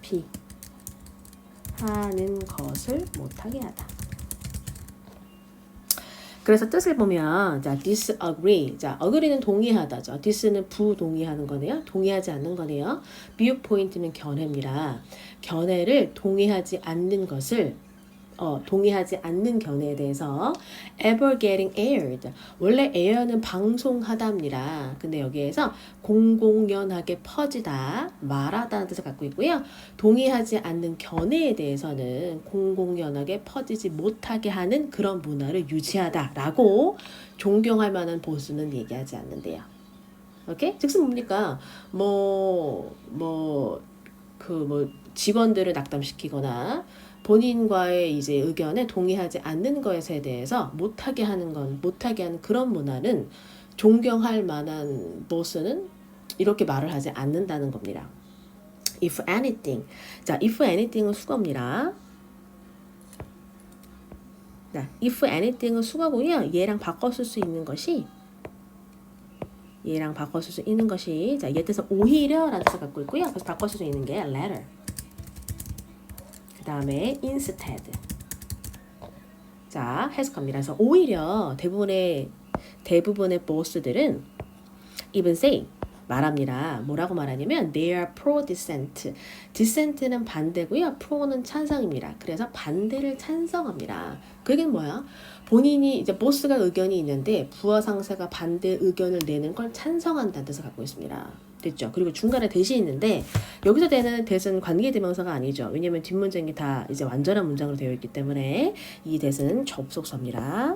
B 하는 것을 못하게 하다. 그래서 뜻을 보면 자, disagree. 자, agree는 동의하다죠. dis는 부동의하는 거네요. 동의하지 않는 거네요. viewpoint는 견해입니다. 견해를 동의하지 않는 것을 동의하지 않는 견해에 대해서 ever getting aired. 원래 air는 방송하다입니다. 근데 여기에서 공공연하게 퍼지다, 말하다는 뜻을 갖고 있고요. 동의하지 않는 견해에 대해서는 공공연하게 퍼지지 못하게 하는 그런 문화를 유지하다라고 존경할 만한 보수는 얘기하지 않는데요. 오케이? 즉슨 뭡니까? 직원들을 낙담시키거나 본인과의 이제 의견에 동의하지 않는 것에 대해서 못하게 하는 그런 문화는 존경할 만한 보스는 이렇게 말을 하지 않는다는 겁니다. If anything. 자, if anything은 수거입니다. 자, if anything은 수거고요. 얘랑 바꿨을 수 있는 것이 자, 얘 뜻은 오히려 라는 뜻을 갖고 있고요. 그래서 바꿨을 수 있는 게 latter. 그 다음에 instead. 자, 해석합니다. 그래서 오히려 대부분의 보스들은 even say 말합니다. 뭐라고 말하냐면 they are pro dissent. dissent는 반대고요. pro는 찬성입니다. 그래서 반대를 찬성합니다. 그 얘기는 뭐야? 본인이 이제 보스가 의견이 있는데 부하 상사가 반대 의견을 내는 걸 찬성한다는 뜻을 갖고 있습니다. 됐죠? 그리고 중간에 대시 있는데 여기서 되는 대는 관계대명사가 아니죠. 왜냐면 뒷문장이 다 이제 완전한 문장으로 되어 있기 때문에 이 대는 접속사입니다.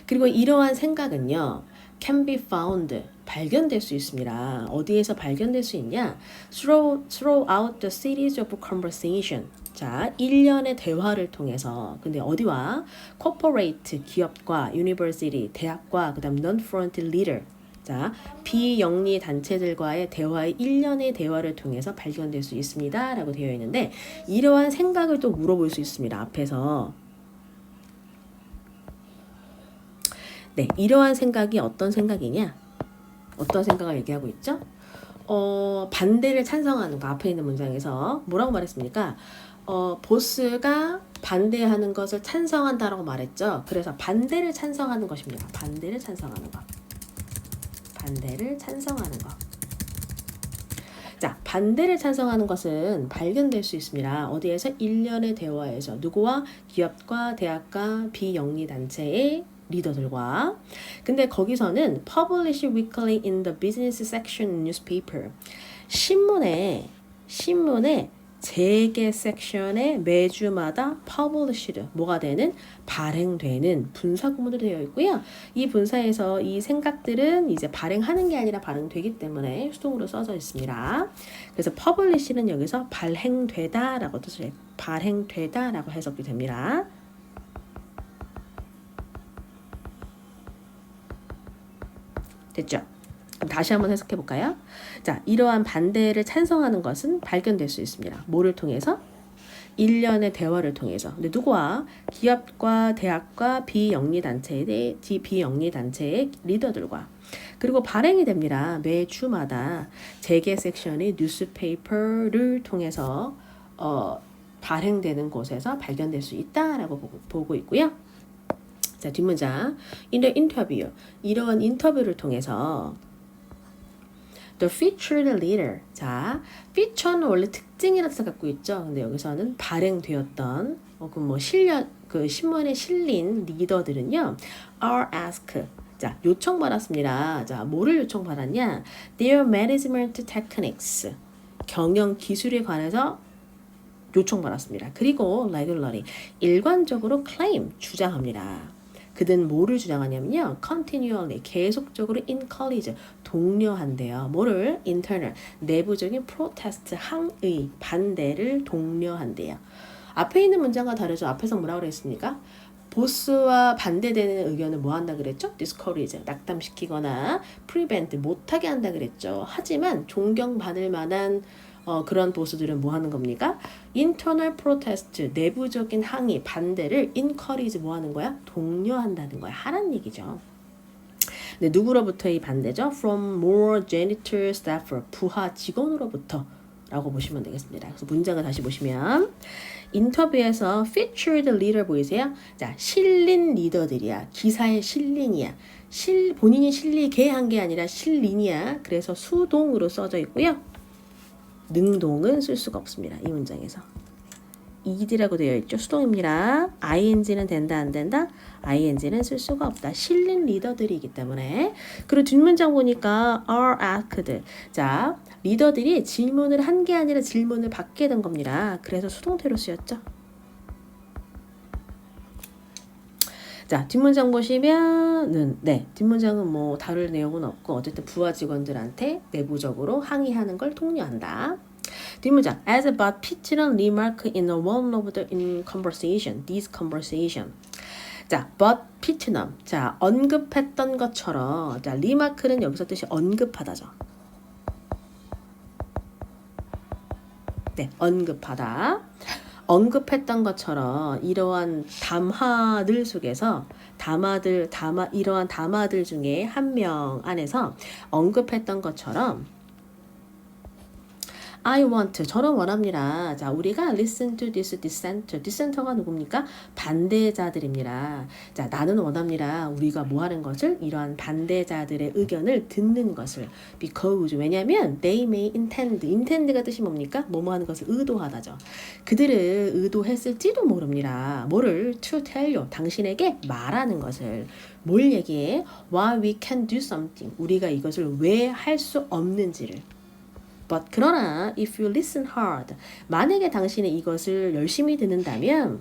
그리고 이러한 생각은요. can be found. 발견될 수 있습니다. 어디에서 발견될 수 있냐? throughout the series of conversation. 자, 일련의 대화를 통해서. 근데 어디와? corporate, 기업과, university, 대학과, 그 다음 non-front leader. 자, 비영리 단체들과의 대화의 일련의 대화를 통해서 발견될 수 있습니다. 라고 되어 있는데 이러한 생각을 또 물어볼 수 있습니다. 앞에서. 네, 이러한 생각이 어떤 생각이냐? 어떤 생각을 얘기하고 있죠? 반대를 찬성하는 거. 앞에 있는 문장에서 뭐라고 말했습니까? 보스가 반대하는 것을 찬성한다라고 말했죠. 그래서 반대를 찬성하는 것입니다. 반대를 찬성하는 것. 자, 반대를 찬성하는 것은 발견될 수 있습니다. 어디에서? 일련의 대화에서. 누구와? 기업과 대학과 비영리 단체의 리더들과. 근데 거기서는 publish weekly in the business section newspaper. 신문에 재개 섹션에 매주마다 published, 뭐가 되는? 발행되는 분사 구문으로 되어 있고요. 이 분사에서 이 생각들은 이제 발행하는 게 아니라 발행되기 때문에 수동으로 써져 있습니다. 그래서 publish는 여기서 발행되다라고 해석이 됩니다. 됐죠? 그럼 다시 한번 해석해 볼까요? 자, 이러한 반대를 찬성하는 것은 발견될 수 있습니다. 뭐를 통해서? 일련의 대화를 통해서. 근데 누구와? 기업과 대학과 비영리 단체의 리더들과. 그리고 발행이 됩니다. 매주마다 재개 섹션의 뉴스페이퍼를 통해서 발행되는 곳에서 발견될 수 있다라고 보고 있고요. 자, 뒷문장. In the interview. 이러한 인터뷰를 통해서 The featured leader. 자, feature는 원래 특징이라는 뜻을 갖고 있죠. 근데 여기서는 발행되었던 그 신문에 실린 리더들은요. are asked. 자, 요청받았습니다. 자, 뭐를 요청받았냐? Their management techniques. 경영 기술에 관해서 요청받았습니다. 그리고 regularly. 일관적으로 claim. 주장합니다. 그들은 뭐를 주장하냐면요. continually, 계속적으로 encourage, 독려한대요. 뭐를? internal, 내부적인 protest, 항의, 반대를 독려한대요. 앞에 있는 문장과 다르죠. 앞에서 뭐라고 그랬습니까? 보스와 반대되는 의견을 뭐 한다 그랬죠? discourage, 낙담시키거나 prevent, 못하게 한다 그랬죠. 하지만 존경받을 만한 그런 보스들은 뭐 하는 겁니까? internal protest, 내부적인 항의, 반대를 encourage 뭐 하는 거야? 독려한다는 거야. 하라는 얘기죠. 근데 누구로부터 이 반대죠? From more janitor staff, 부하 직원으로부터 라고 보시면 되겠습니다. 그래서 문장을 다시 보시면 인터뷰에서 featured leader 보이세요? 자, 실린 리더들이야. 기사에 실린이야. 본인이 실리게 한 게 아니라 실린이야. 그래서 수동으로 써져 있고요. 능동은 쓸 수가 없습니다. 이 문장에서. ed라고 되어 있죠. 수동입니다. ing는 된다 안 된다? ing는 쓸 수가 없다. 실린 리더들이기 때문에. 그리고 뒷문장 보니까 are asked. 자, 리더들이 질문을 한 게 아니라 질문을 받게 된 겁니다. 그래서 수동태로 쓰였죠. 자, 뒷문장 보시면은 뒷문장은 뭐 다룰 내용은 없고 어쨌든 부하 직원들한테 내부적으로 항의하는 걸 독려한다. 뒷문장 as about Peter's remark in one of the in conversation, this conversation. 자, but Peter, 자 언급했던 것처럼, 자 remark는 여기서 뜻이 언급하다죠. 네, 언급하다. 언급했던 것처럼 이러한 담화들 속에서 이러한 담화들 중에 한 명 안에서 언급했던 것처럼 I want, 저는 원합니다. 자, 우리가 listen to this dissenter. dissenter가 누굽니까? 반대자들입니다. 자, 나는 원합니다. 우리가 뭐 하는 것을? 이러한 반대자들의 의견을 듣는 것을. because, 왜냐면 they may intend가 뜻이 뭡니까? 뭐뭐 하는 것을 의도하다죠. 그들은 의도했을지도 모릅니다. 뭐를? to tell you, 당신에게 말하는 것을. 뭘 얘기해? Why we can do something. 우리가 이것을 왜 할 수 없는지를. But 그러나 if you listen hard, 만약에 당신이 이것을 열심히 듣는다면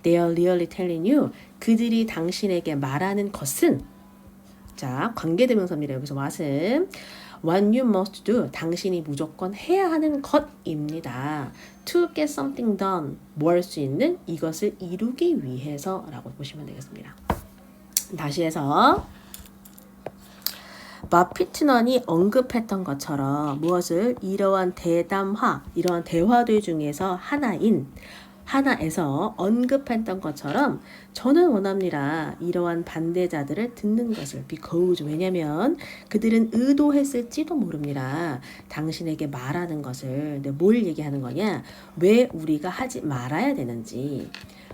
they are really telling you, 그들이 당신에게 말하는 것은, 자 관계대명사입니다. 여기서 what은 what you must do, 당신이 무조건 해야 하는 것입니다. To get something done, 뭐 할 수 있는, 이것을 이루기 위해서 라고 보시면 되겠습니다. 다시 해서 밥 피트넌이 언급했던 것처럼 무엇을? 이러한 이러한 대화들 중에서 하나에서 언급했던 것처럼 저는 원합니다. 이러한 반대자들을 듣는 것을. because, 왜냐면 그들은 의도했을지도 모릅니다. 당신에게 말하는 것을. 근데 뭘 얘기하는 거냐? 왜 우리가 하지 말아야 되는지.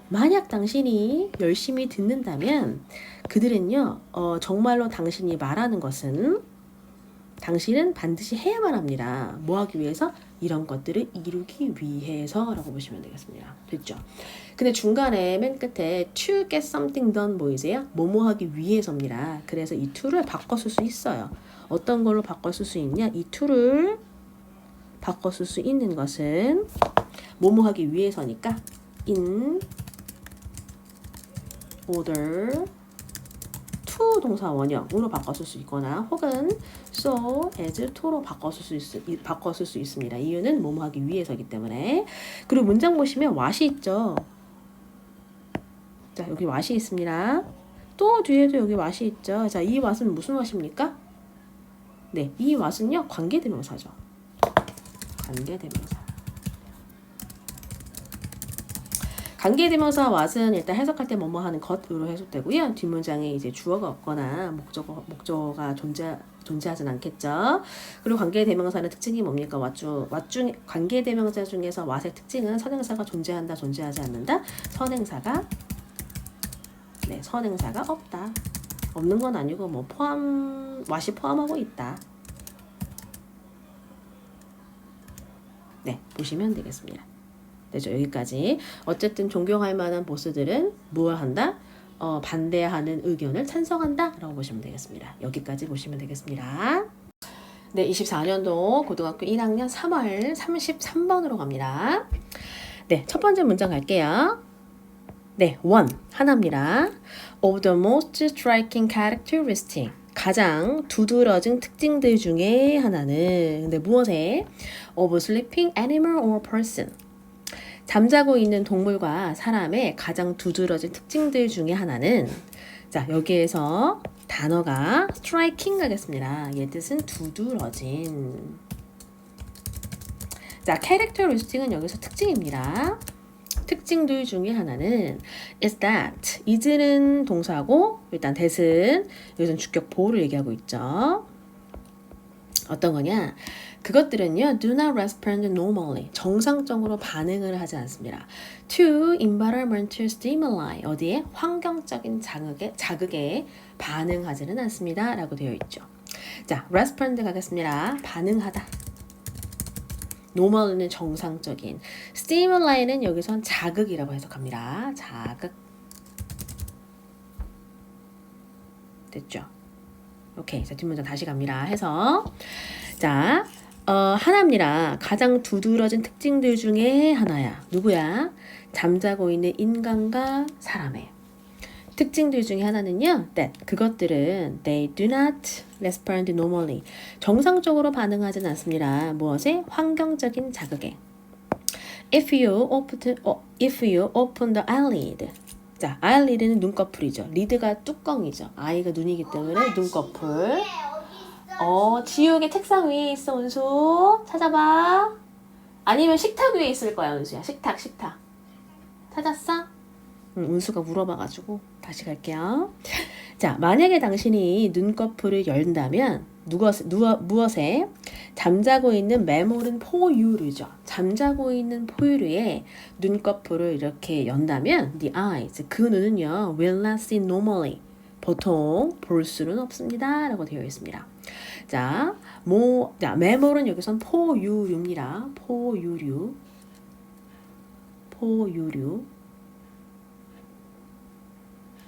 만약 당신이 열심히 듣는다면 그들은요, 정말로 당신이 말하는 것은 당신은 반드시 해야만 합니다. 뭐 하기 위해서? 이런 것들을 이루기 위해서라고 보시면 되겠습니다. 됐죠? 근데 중간에 맨 끝에 to get something done 보이세요? 뭐뭐 하기 위해서입니다. 그래서 이 to를 바꿔 쓸 수 있어요. 어떤 걸로 바꿔 쓸 수 있냐? 이 to를 바꿔 쓸 수 있는 것은 뭐뭐 하기 위해서니까 in order to 동사 원형으로 바꿨을 수 있거나 혹은 so as to로 바꿨을 수 있습니다. 이유는 뭐뭐 하기 위해서이기 때문에. 그리고 문장 보시면 what이 있죠. 자, 여기 what이 있습니다. 또 뒤에도 여기 what이 있죠. 자, 이 what은 무슨 what입니까? 네, 이 what은요 관계대명사죠. 관계대명사. 관계대명사 what은 일단 해석할 때 뭐뭐 하는 것으로 해석되고요. 뒷문장에 이제 주어가 없거나 목적어가 존재하진 않겠죠. 그리고 관계대명사는 특징이 뭡니까? 관계대명사 중에서 what의 특징은 선행사가 존재한다, 존재하지 않는다. 선행사가 없다. 없는 건 아니고 뭐 what이 포함하고 있다. 네, 보시면 되겠습니다. 되죠? 여기까지. 어쨌든 존경할 만한 보스들은 무엇을 한다? 반대하는 의견을 찬성한다 라고 보시면 되겠습니다. 여기까지 보시면 되겠습니다. 네, 24년도 고등학교 1학년 3월 33번으로 갑니다. 네, 첫 번째 문장 갈게요. 네, one, 하나입니다. Of the most striking characteristic, 가장 두드러진 특징들 중에 하나는, 근데 무엇에? Of a sleeping animal or person, 잠자고 있는 동물과 사람의 가장 두드러진 특징들 중에 하나는, 자 여기에서 단어가 striking 하겠습니다. 얘 뜻은 두드러진. 자, characteristic은 여기서 특징입니다. 특징들 중에 하나는 is that, is는 동사고 일단 that은 여기서는 주격 보호를 얘기하고 있죠. 어떤 거냐? 그것들은요, do not respond normally, 정상적으로 반응을 하지 않습니다. to environmental stimuli, 어디에? 환경적인 자극에 반응하지는 않습니다. 라고 되어 있죠. 자, respond 가겠습니다. 반응하다. normal은 정상적인. stimul이는 여기선 자극이라고 해석합니다. 자극. 됐죠? 오케이. 자, 뒷문장 다시 갑니다. 해서 자, 하나입니다. 가장 두드러진 특징들 중에 하나야. 누구야? 잠자고 있는 인간과 사람의 특징들 중에 하나는요. that 그것들은 they do not respond normally. 정상적으로 반응하진 않습니다. 무엇에? 환경적인 자극에. If you open the eyelid. 자, eyelid는 눈꺼풀이죠. 리드가 뚜껑이죠. 아이가 눈이기 때문에 눈꺼풀. 지우개 책상 위에 있어, 은수. 찾아봐. 아니면 식탁 위에 있을 거야, 은수야. 식탁. 찾았어? 은수가 물어봐가지고 다시 갈게요. 자, 만약에 당신이 눈꺼풀을 열다면 무엇에? 잠자고 있는 메모른 포유류죠. 잠자고 있는 포유류에 눈꺼풀을 이렇게 연다면 the eyes, 그 눈은요 will not see normally, 보통 볼 수는 없습니다 라고 되어 있습니다. 자, 메모른 여기선 포유류입니다. 포유류.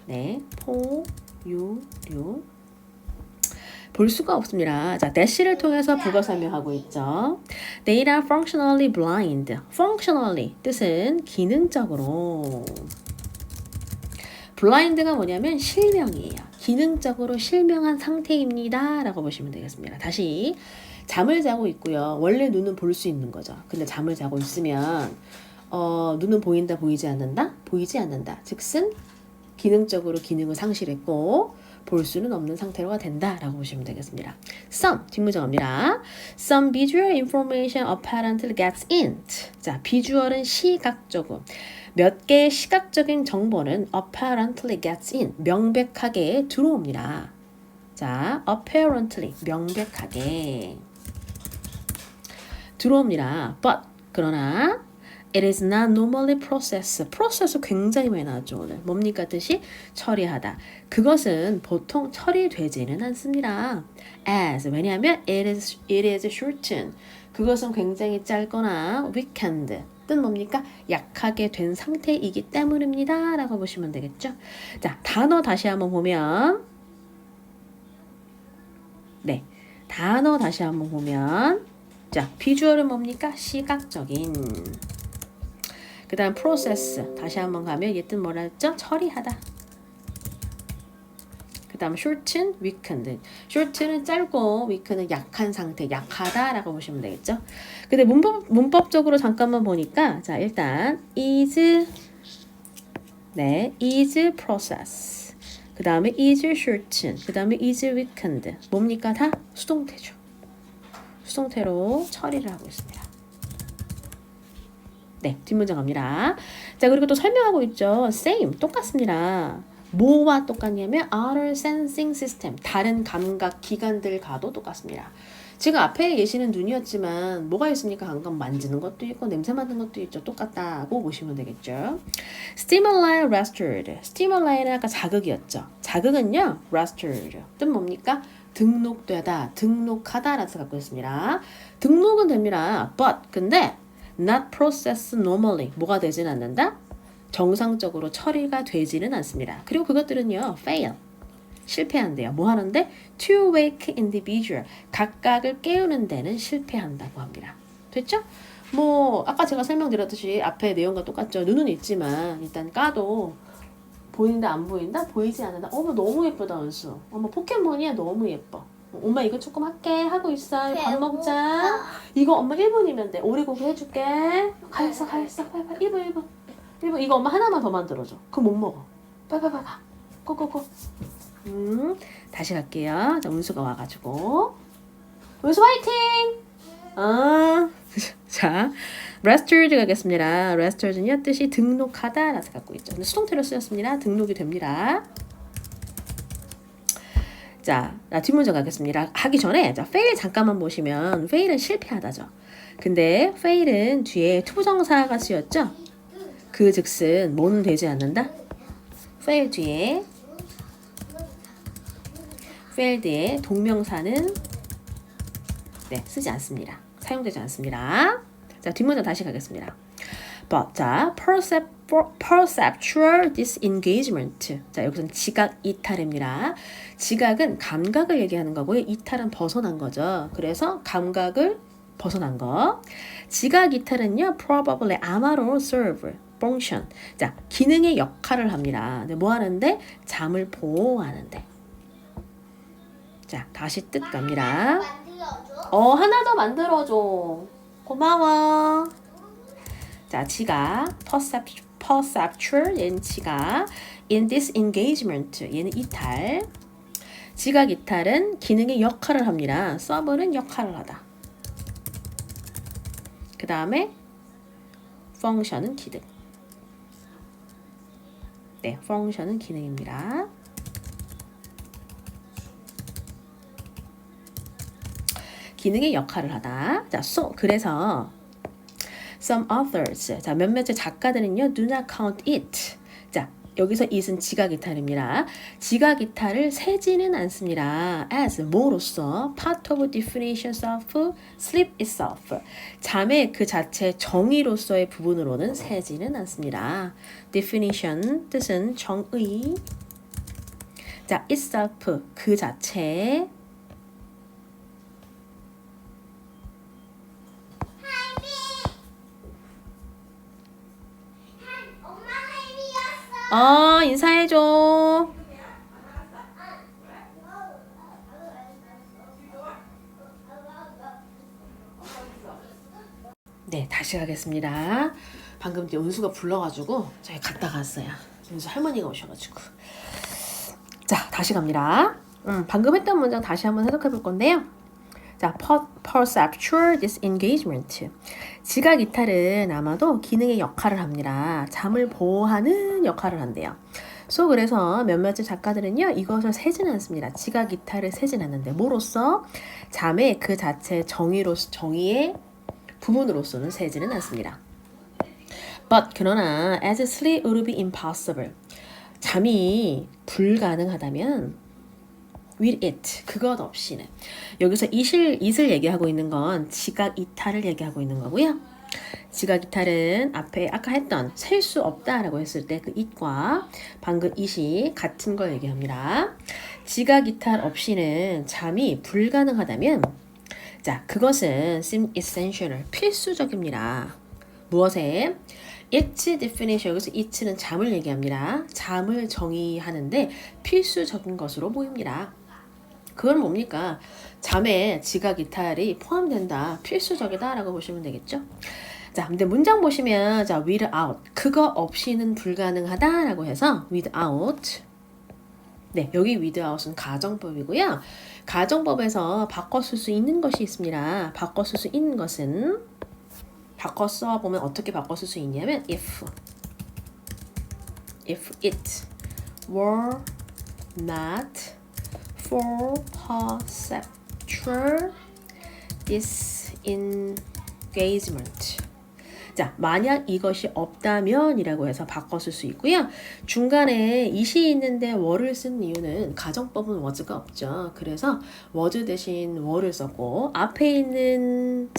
네, 포유류. 볼 수가 없습니다. 자, 대시를 통해서 국어 설명하고 있죠. They are functionally blind. functionally 뜻은 기능적으로. blind가 뭐냐면 실명이에요. 기능적으로 실명한 상태입니다 라고 보시면 되겠습니다. 다시 잠을 자고 있고요. 원래 눈은 볼 수 있는 거죠. 근데 잠을 자고 있으면 눈은 보인다, 보이지 않는다? 보이지 않는다. 즉슨 기능적으로 기능을 상실했고 볼 수는 없는 상태로가 된다라고 보시면 되겠습니다. Some, 뒷문장입니다. Some visual information apparently gets in. 자, 비주얼은 시각적으로. 몇 개의 시각적인 정보는 apparently gets in. 명백하게 들어옵니다. 자, apparently, 명백하게 들어옵니다. But, 그러나 it is not normally processed. process 굉장히 많이 나왔죠 오늘. 뭡니까 뜻이? 처리하다. 그것은 보통 처리되지는 않습니다. as, 왜냐하면 it is shortened. 그것은 굉장히 짧거나 weakened. 뜻 뭡니까? 약하게 된 상태이기 때문입니다 라고 보시면 되겠죠. 자, 단어 다시 한번 보면 네, 단어 다시 한번 보면 자, 비주얼은 뭡니까? 시각적인. 그 다음 process 다시 한번 가면 얘 뜻 뭐라 했죠? 처리하다. 그 다음 shorten, weakened. shorten은 짧고 weaken은 약한 상태, 약하다 라고 보시면 되겠죠. 근데 문법적으로 잠깐만 보니까 자, 일단 is process, 그 다음에 is shorten, 그 다음에 is weakened. 뭡니까? 다 수동태죠. 수동태로 처리를 하고 있습니다. 네, 뒷문장 갑니다. 자, 그리고 또 설명하고 있죠. same, 똑같습니다. 뭐와 똑같냐면 other sensing system, 다른 감각 기관들과도 똑같습니다. 지금 앞에 계시는 눈이었지만 뭐가 있습니까? 감각 만지는 것도 있고 냄새 맡는 것도 있죠. 똑같다고 보시면 되겠죠. stimuli registered. stimul이는 아까 자극이었죠. 자극은요, registered. 뜻 뭡니까? 등록되다, 등록하다 라서 갖고 있습니다. 등록은 됩니다. but, 근데 not processed normally. 뭐가 되진 않는다? 정상적으로 처리가 되지는 않습니다. 그리고 그것들은요, fail. 실패한대요. 뭐 하는데? To wake individual. 각각을 깨우는 데는 실패한다고 합니다. 됐죠? 뭐 아까 제가 설명드렸듯이 앞에 내용과 똑같죠. 눈은 있지만 일단 까도 보인다 안 보인다? 보이지 않는다. 어머 너무 예쁘다 은수. 어머 포켓몬이야 너무 예뻐. 엄마 이거 조금 할게. 하고 있어. 밥 먹자. 이거 엄마 1분이면 돼. 오리고기 해줄게. 가있어. 빨리 1분. 이거 엄마 하나만 더 만들어줘. 그럼 못 먹어. 빨리 가. 고고고. 다시 갈게요. 자, 은수가 와가지고. 은수 화이팅! 자, registered 가겠습니다. registered는요, 뜻이 등록하다 라서 갖고 있죠. 근데 수동태로 쓰였습니다. 등록이 됩니다. 자, 뒷문장 가겠습니다. 하기 전에, 자, fail 잠깐만 보시면, fail은 실패하다죠. 근데 fail은 뒤에 투부정사가 쓰였죠? 그 즉슨, 뭐는 되지 않는다? fail 뒤에 동명사는 네, 쓰지 않습니다. 사용되지 않습니다. 자, 뒷문장 다시 가겠습니다. But 자, perceptual disengagement. 자, 여기서는 지각 이탈입니다. 지각은 감각을 얘기하는 거고요. 이탈은 벗어난 거죠. 그래서 감각을 벗어난 거. 지각 이탈은요, probably 아마로 serve function. 자, 기능의 역할을 합니다. 근데 뭐 하는데? 잠을 보호하는데. 자, 다시 뜻 갑니다. 하나 더 만들어줘. 고마워. 자, 지각, perceptual, 얘는 지각, in disengagement, 얘는 이탈. 지각 이탈은 기능의 역할을 합니다. serve는 역할을 하다. 그 다음에 function은 기능. 네, function은 기능입니다. 기능의 역할을 하다. 자, 그래서 some authors, 자, 몇몇의 작가들은요, do not count it. 자, 여기서 it은 지각 이탈입니다. 지각 이탈을 세지는 않습니다. as 뭐로서 part of definitions of sleep itself. 잠의 그 자체 정의로서의 부분으로는 세지는 않습니다. definition 뜻은 정의. 자, itself 그 자체. 인사해줘. 네, 다시 가겠습니다. 방금 이제 은수가 불러가지고 저희 갔다 갔어요. 은수 할머니가 오셔가지고. 자, 다시 갑니다. 방금 했던 문장 다시 한번 해석해 볼 건데요. 자, perceptual disengagement. 지각 이탈은 아마도 기능의 역할을 합니다. 잠을 보호하는 역할을 한대요. 그래서 몇몇의 작가들은요, 이것을 세지는 않습니다. 지각 이탈을 세지는 않는데, 뭐로써? 잠의 그 자체 정의의 부분으로서는 세지는 않습니다. But, 그러나, as sleep would be impossible. 잠이 불가능하다면, with it, 그것 없이는. 여기서 it을 얘기하고 있는 건 지각 이탈을 얘기하고 있는 거고요. 지각 이탈은 앞에 아까 했던 셀 수 없다라고 했을 때 그 it과 방금 it이 같은 걸 얘기합니다. 지각 이탈 없이는 잠이 불가능하다면 자, 그것은 seem essential, 필수적입니다. 무엇에? its definition, 여기서 it는 잠을 얘기합니다. 잠을 정의하는데 필수적인 것으로 보입니다. 그건 뭡니까? 잠에 지각 이탈이 포함된다, 필수적이다라고 보시면 되겠죠? 자, 근데 문장 보시면 자, without, 그거 없이는 불가능하다라고 해서 without. 네, 여기 without은 가정법이고요. 가정법에서 바꿔 쓸 수 있는 것이 있습니다. 바꿔 쓸 수 있는 것은 바꿔 써보면 어떻게 바꿔 쓸 수 있냐면 if it were not for perceptual disengagement. 자, 만약 이것이 없다면 이라고 해서 바꿔 쓸 수 있고요. 중간에 it이 있는데 were를 쓴 이유는 가정법은 was가 없죠. 그래서 was 대신 were를 썼고 앞에 있는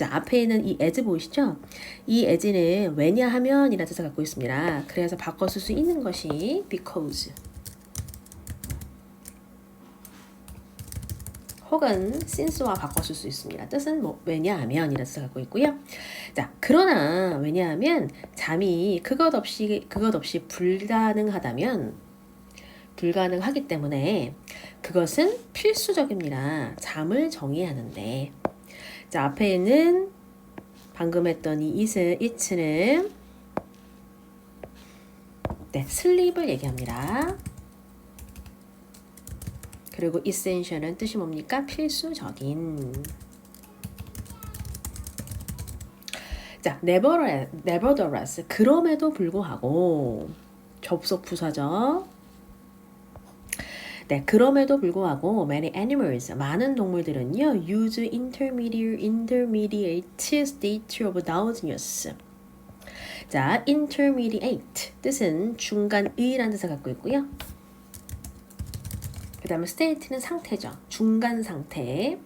이 as 보이시죠? 이 as는 왜냐하면 이라는 뜻을 갖고 있습니다. 그래서 바꿔 쓸 수 있는 것이 because 혹은 since와 바꿔 쓸 수 있습니다. 뜻은 왜냐하면 이라는 뜻을 갖고 있고요. 자, 그러나 왜냐하면 잠이 그것 없이 불가능하기 때문에 그것은 필수적입니다. 잠을 정의하는데. 자, 앞에 있는 방금 했던 이 it는 네, sleep을 얘기합니다. 그리고 essential은 뜻이 뭡니까? 필수적인. 자, nevertheless, 그럼에도 불구하고 접속 부사죠. 네, 그럼에도 불구하고 many animals, 많은 동물들은요, use intermediate state of drowsiness. 자, intermediate 뜻은 중간의라는 뜻을 갖고 있고요. 그 다음에 state는 상태죠. 중간 상태.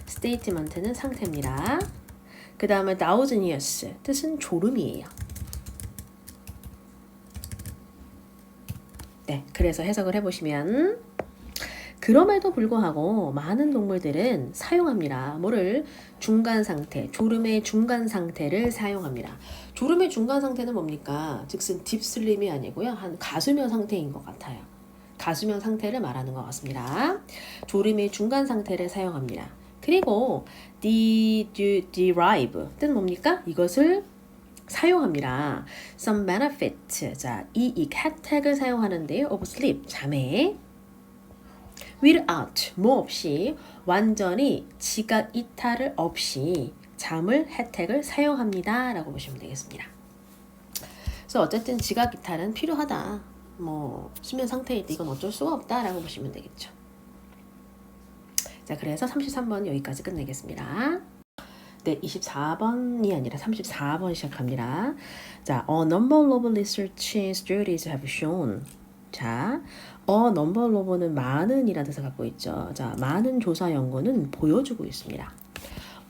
statement는 상태입니다. 그 다음에 thousands 뜻은 졸음이에요. 네, 그래서 해석을 해보시면 그럼에도 불구하고 많은 동물들은 사용합니다. 뭐를? 중간 상태, 졸음의 중간 상태를 사용합니다. 졸음의 중간 상태는 뭡니까? 즉슨 딥슬림이 아니고요. 한 가수면 상태인 것 같아요. 가수면 상태를 말하는 것 같습니다. 졸음의 중간 상태를 사용합니다. 그리고 derive 뜻은 뭡니까? 이것을 사용합니다. Some benefit, 자, 이익, 혜택을 사용하는데요. of sleep, 잠에 without, 뭐 없이, 완전히 지각 이탈을 없이 잠을, 혜택을 사용합니다. 라고 보시면 되겠습니다. 그래서 어쨌든 지각 이탈은 필요하다. 뭐 수면 상태일 때 이건 어쩔 수가 없다. 라고 보시면 되겠죠. 자, 그래서 33번 여기까지 끝내겠습니다. 네, 24번이 아니라 34번 시작합니다. 자, a number of research studies have shown. 자, a number of는 많은이라는 뜻을 갖고 있죠. 자, 많은 조사 연구는 보여주고 있습니다.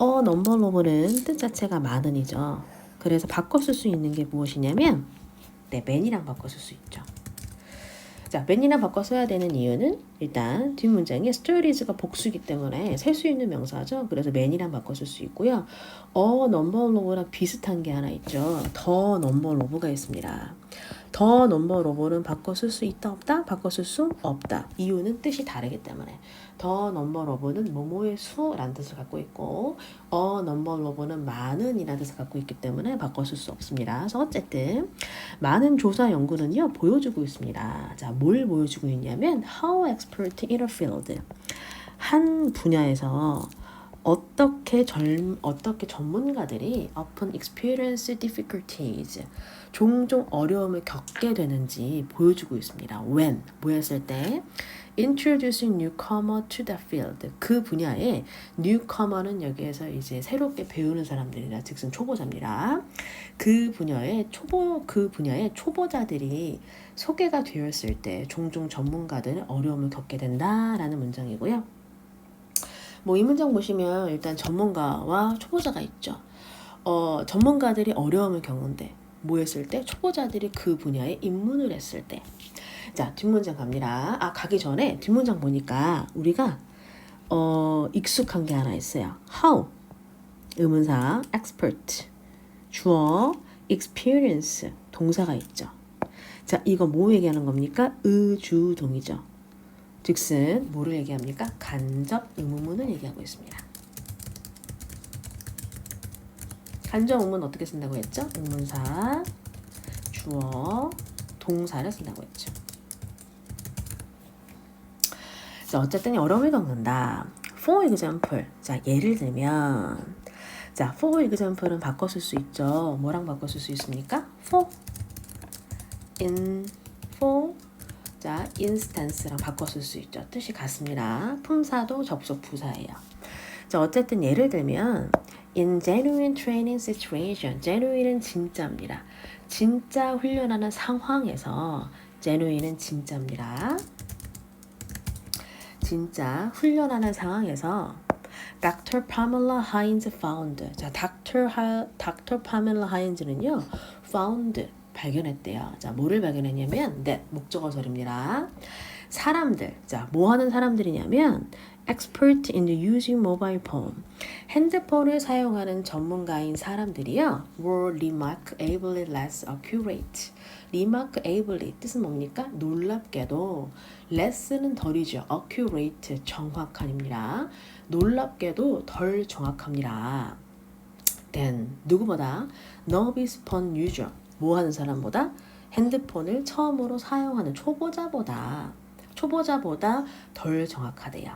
a number of는 뜻 자체가 많은이죠. 그래서 바꿔 쓸 수 있는 게 무엇이냐면, 네, man이랑 바꿔 쓸 수 있죠. 자, man이랑 바꿔 써야 되는 이유는 일단 뒷문장에 sturdies가 복수이기 때문에 셀 수 있는 명사죠. 그래서 man이랑 바꿔 쓸 수 있고요. number of랑 비슷한 게 하나 있죠. the number of가 있습니다. the number of는 바꿔 쓸 수 있다 없다? 바꿔 쓸 수 없다. 이유는 뜻이 다르기 때문에 the number of는 뭐뭐의 수라는 뜻을 갖고 있고 a number of는 많은 이라는 뜻을 갖고 있기 때문에 바꿔 쓸 수 없습니다. 그래서 어쨌든 많은 조사 연구는요 보여주고 있습니다. 자, 뭘 보여주고 있냐면 how expert in a field, 한 분야에서 어떻게 전문가들이 often experience difficulties, 종종 어려움을 겪게 되는지 보여주고 있습니다. When, 뭐 했을 때? Introducing newcomer to the field, 그 분야에 newcomer는 여기에서 이제 새롭게 배우는 사람들이라 즉슨 초보자입니다. 그 분야의 초보자들이 소개가 되었을 때 종종 전문가들은 어려움을 겪게 된다라는 문장이고요. 뭐 이 문장 보시면 일단 전문가와 초보자가 있죠. 전문가들이 어려움을 겪는데 뭐 했을 때? 초보자들이 그 분야에 입문을 했을 때. 자, 뒷문장 갑니다. 가기 전에 뒷문장 보니까 우리가 익숙한 게 하나 있어요. how, 의문사, expert, 주어, experience, 동사가 있죠. 자, 이거 뭐 얘기하는 겁니까? 의주동이죠. 즉슨 뭐를 얘기합니까? 간접 의문문을 얘기하고 있습니다. 간접 의문문 어떻게 쓴다고 했죠? 의문사, 주어, 동사를 쓴다고 했죠. 자, 어쨌든 어려움을 겪는다. For example, 자, 예를 들면, 자, for example은 바꿔 쓸 수 있죠. 뭐랑 바꿔 쓸 수 있습니까? for, 자, instance랑 바꿔 쓸 수 있죠. 뜻이 같습니다. 품사도 접속 부사예요. 자, 어쨌든 예를 들면 in genuine training situation, genuine은 진짜입니다. 진짜 훈련하는 상황에서 genuine은 진짜입니다. 진짜 훈련하는 상황에서 Dr. Pamela Hines found. 자, Dr. Pamela Hines는요, found, 발견했대요. 자, 뭐를 발견했냐면, that, 목적어설입니다. 사람들, 자, 뭐 하는 사람들이냐면, expert in the using mobile phone. 핸드폰을 사용하는 전문가인 사람들이요, were remarkably less accurate. remarkably, 뜻은 뭡니까? 놀랍게도, less는 덜이죠. accurate, 정확한입니다. 놀랍게도 덜 정확합니다. then, 누구보다? novice phone user. 뭐 하는 사람보다? 핸드폰을 처음으로 사용하는 초보자보다 덜 정확하대요.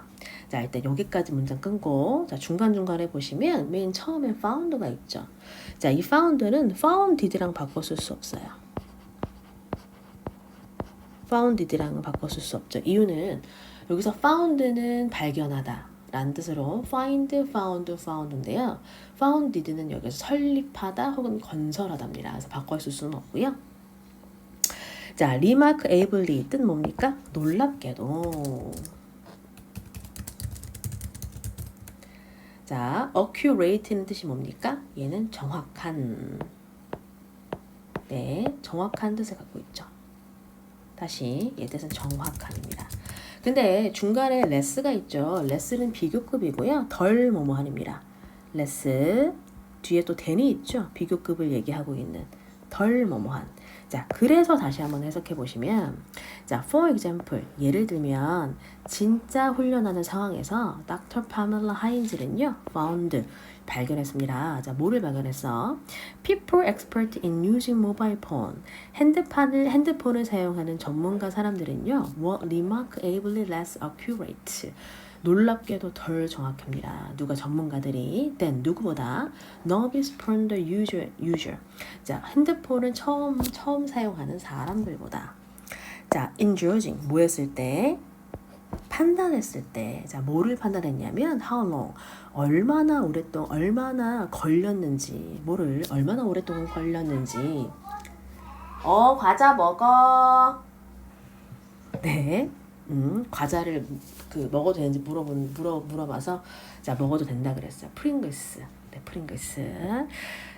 자, 일단 여기까지 문장 끊고, 자, 중간중간에 보시면 맨 처음에 found가 있죠. 자, 이 found는 founded랑 바꿔 쓸 수 없어요. founded랑은 바꿔 쓸 수 없죠. 이유는 여기서 found는 발견하다 라는 뜻으로 find, found, found인데요. founded는 여기서 설립하다 혹은 건설하다입니다. 그래서 바꿔 쓸 수는 없고요. 자, remarkably 뜻 뭡니까? 놀랍게도. 자, accurate는 뜻이 뭡니까? 얘는 정확한. 네, 정확한 뜻을 갖고 있죠. 다시 얘 뜻은 정확한입니다. 근데 중간에 less가 있죠. less는 비교급이고요. 덜 뭐뭐한입니다. less 뒤에 또 than이 있죠. 비교급을 얘기하고 있는 덜 뭐뭐한. 자, 그래서 다시 한번 해석해 보시면, 자, for example, 예를 들면 진짜 훈련하는 상황에서 Dr. Pamela Hines는요, found 발견했습니다. 자, 뭐를 발견했어? People expert in using mobile phone. 핸드폰을 사용하는 전문가 사람들은요, were remarkably less accurate. 놀랍게도 덜 정확합니다. 누가 전문가들이 then 누구보다 novice from the user. 자, 핸드폰을 처음 사용하는 사람들보다. 자, in judging 뭐 했을 때? 판단했을 때. 자, 뭐를 판단했냐면 how long 얼마나 걸렸는지. 뭐를 얼마나 오랫동안 걸렸는지. 과자 먹어. 네. 과자를 먹어도 되는지 물어봐서 자, 먹어도 된다 그랬어요. 프링글스. 네, 프링글스.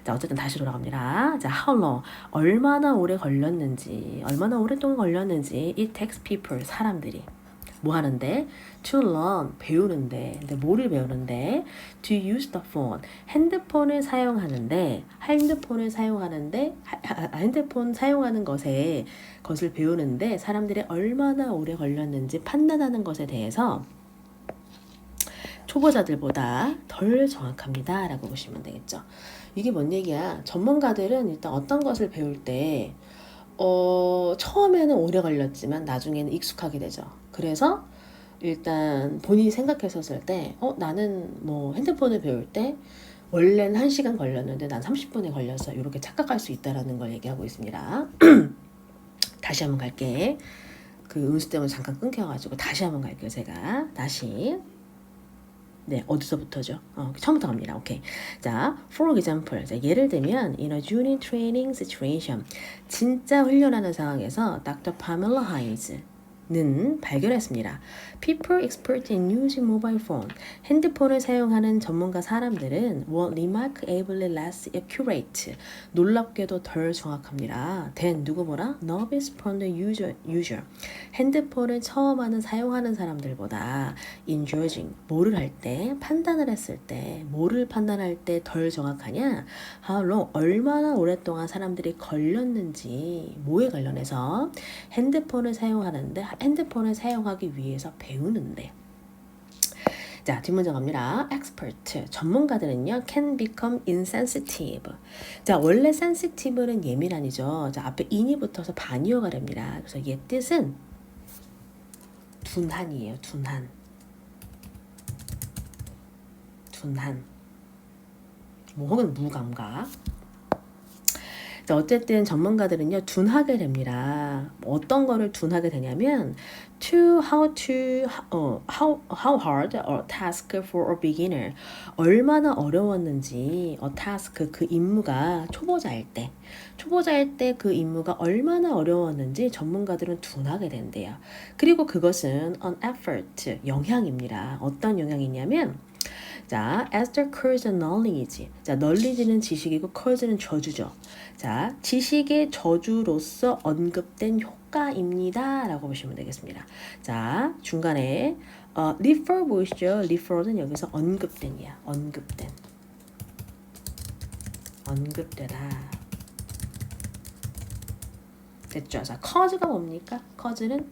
자, 어쨌든 다시 돌아갑니다. 자, how long 얼마나 오랫동안 걸렸는지 it takes people 사람들이 뭐 하는데? to learn 배우는데. 근데 뭐를 배우는데? to use the phone 핸드폰 사용하는 것을 배우는데 사람들이 얼마나 오래 걸렸는지 판단하는 것에 대해서 초보자들보다 덜 정확합니다 라고 보시면 되겠죠. 이게 뭔 얘기야? 전문가들은 일단 어떤 것을 배울 때 처음에는 오래 걸렸지만 나중에는 익숙하게 되죠. 그래서 일단 본인이 생각했었을 때 나는 뭐 핸드폰을 배울 때 원래는 1시간 걸렸는데 난 30분에 걸렸어. 이렇게 착각할 수 있다는 걸 얘기하고 있습니다. 다시 한번 갈게. 그 음수 때문에 잠깐 끊겨가지고 다시 한번 갈게요. 제가 다시. 네, 어디서부터죠? 처음부터 갑니다. 오케이. 자, for example. 자, 예를 들면 in a junior training situation. 진짜 훈련하는 상황에서 Dr. Pamela Hines는 발견했습니다. People expert in using mobile phone. 핸드폰을 사용하는 전문가 사람들은 were remarkably less accurate. 놀랍게도 덜 정확합니다. than 누구보다 novice from the user. 핸드폰을 처음 사용하는 사람들보다 in judging 뭐를 할 때, 판단을 했을 때, 뭐를 판단할 때 덜 정확하냐? how long 얼마나 오랫동안 사람들이 걸렸는지 뭐에 관련해서 핸드폰을 사용하기 위해서 배우는데. 자, 뒷문장 갑니다. expert 전문가들은요 can become insensitive. 자, 원래 sensitive는 예민한이죠. 자, 앞에 in이 붙어서 반이어가 됩니다. 그래서 얘 뜻은 둔한이에요. 둔한. 뭐 혹은 무감각. 자, 어쨌든 전문가들은요 둔하게 됩니다. 어떤 거를 둔하게 되냐면 how hard a task for a beginner. 얼마나 어려웠는지 a task 그 임무가 초보자일 때 그 임무가 얼마나 어려웠는지 전문가들은 둔하게 된대요. 그리고 그것은 an effort 영향입니다. 어떤 영향이냐면 자, as the curse knowledge. 자, knowledge는 지식이고 curse는 저주죠. 자, 지식의 저주로서 언급된 효과입니다. 라고 보시면 되겠습니다. 자, 중간에 refer 보이시죠? refer는 여기서 언급된이야. 언급되다. 됐죠? 자, cause가 뭡니까? cause는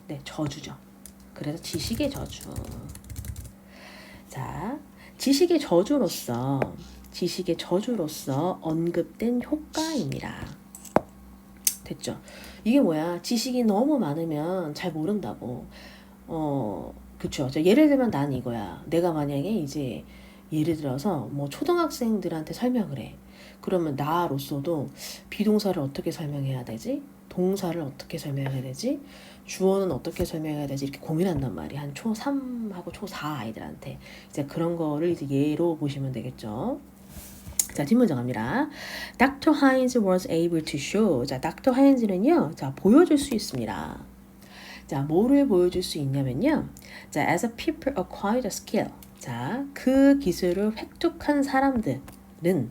네, 저주죠. 그래서 지식의 저주. 자, 지식의 저주로서 언급된 효과입니다. 됐죠? 이게 뭐야? 지식이 너무 많으면 잘 모른다고. 그쵸? 예를 들면 난 이거야. 내가 만약에 이제 예를 들어서 뭐 초등학생들한테 설명을 해. 그러면 나로서도 비동사를 어떻게 설명해야 되지? 동사를 어떻게 설명해야 되지? 주어는 어떻게 설명해야 되지? 이렇게 고민한단 말이야. 한 초3하고 초4 아이들한테. 이제 그런 거를 이제 예로 보시면 되겠죠. 자, 뒷문장 갑니다. Dr. Hines was able to show. 자, Dr. Hines는요, 자, 보여줄 수 있습니다. 자, 뭐를 보여줄 수 있냐면요. 자, as a people acquired a skill. 자, 그 기술을 획득한 사람들은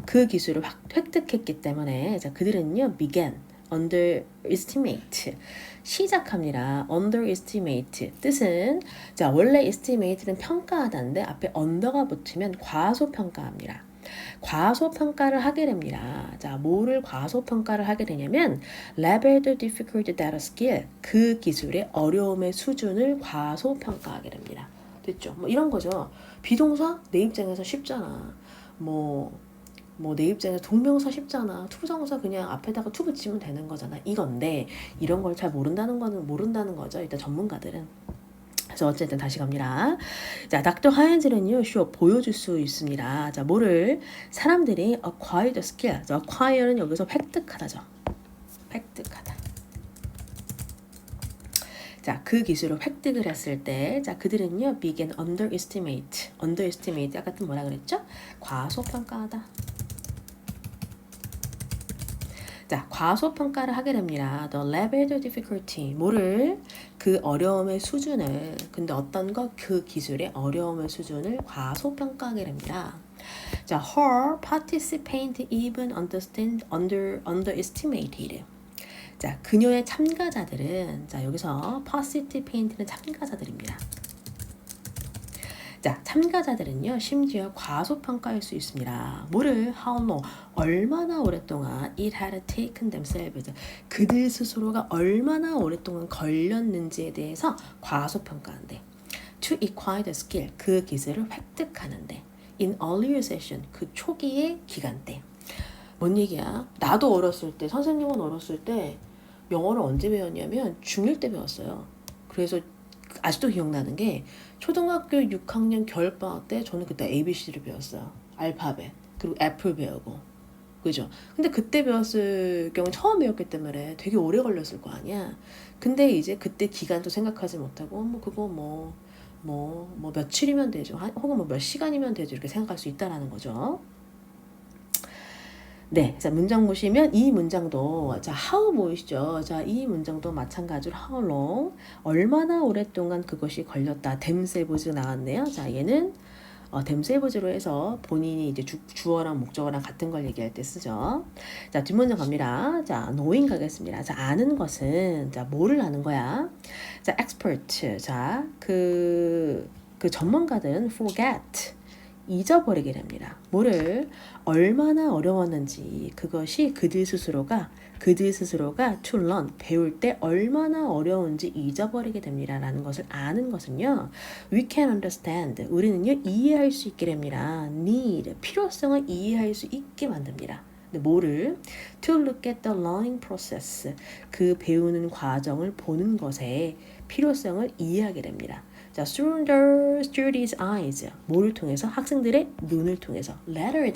그 기술을 획득했기 때문에 자, 그들은요 began underestimate 시작합니다. underestimate 뜻은 자 원래 estimate는 평가하다인데 앞에 under가 붙으면 과소평가합니다. 과소평가를 하게 됩니다. 자, 뭐를 과소평가를 하게 되냐면 level the difficult data skill 그 기술의 어려움의 수준을 과소평가하게 됩니다. 됐죠? 뭐 이런 거죠. 비동사 내 입장에서 쉽잖아. 내 입장에서 동명사 쉽잖아. 투부정사 그냥 앞에다가 투 붙이면 되는 거잖아. 이건데 이런 걸 잘 모른다는 거죠. 일단 전문가들은. 그래서 어쨌든 다시 갑니다. 자, 닥터 하이엔즈는요, 보여줄 수 있습니다. 자, 뭐를 사람들이 acquire the skill. 자, acquire는 여기서 획득하다죠. 획득하다. 자, 그 기술을 획득을 했을 때, 자, 그들은요, began underestimate. underestimate 아까 뭐라 그랬죠? 과소평가하다. 자, 과소평가를 하게 됩니다. The level of difficulty. 뭐를? 그 어려움의 수준을. 근데 어떤 거? 그 기술의 어려움의 수준을 과소평가하게 됩니다. 자, her participant even underestimated. 자, 그녀의 참가자들은 자, 여기서 participant는 참가자들입니다. 자, 참가자들은요, 심지어 과소평가할 수 있습니다. 뭐를? How long? 얼마나 오랫동안 it had taken themselves. 그들 스스로가 얼마나 오랫동안 걸렸는지에 대해서 과소평가한대. To acquire the skill. 그 기술을 획득하는데. In earlier session. 그 초기의 기간 때. 뭔 얘기야? 나도 어렸을 때, 선생님은 어렸을 때 영어를 언제 배웠냐면 중1 때 배웠어요. 그래서 아직도 기억나는 게 초등학교 6학년 겨울방학 때 저는 그때 ABC를 배웠어요. 알파벳. 그리고 애플 배우고. 그죠? 근데 그때 배웠을 경우 처음 배웠기 때문에 되게 오래 걸렸을 거 아니야. 근데 이제 그때 기간도 생각하지 못하고 그거 며칠이면 되죠. 혹은 몇 시간이면 되죠. 이렇게 생각할 수 있다라는 거죠. 네, 자 문장 보시면 이 문장도 자 how 보이시죠? 자 이 문장도 마찬가지로 how long 얼마나 오랫동안 그것이 걸렸다. themselves 나왔네요. 자 얘는 themselves로 해서 본인이 이제 주어랑 목적어랑 같은 걸 얘기할 때 쓰죠. 자 뒷문장 갑니다. 자 knowing 가겠습니다. 자 아는 것은 자 뭐를 아는 거야? 자 expert 그 전문가들은 forget 잊어버리게 됩니다. 뭐를 얼마나 어려웠는지 그것이 그들 스스로가 to learn 배울 때 얼마나 어려운지 잊어버리게 됩니다. 라는 것을 아는 것은요. We can understand 우리는요 이해할 수 있게 됩니다. need 필요성을 이해할 수 있게 만듭니다. 근데 뭐를? To look at the learning process 그 배우는 과정을 보는 것에 필요성을 이해하게 됩니다. 자, through the student's eyes. 뭐를 통해서? 학생들의 눈을 통해서. Rather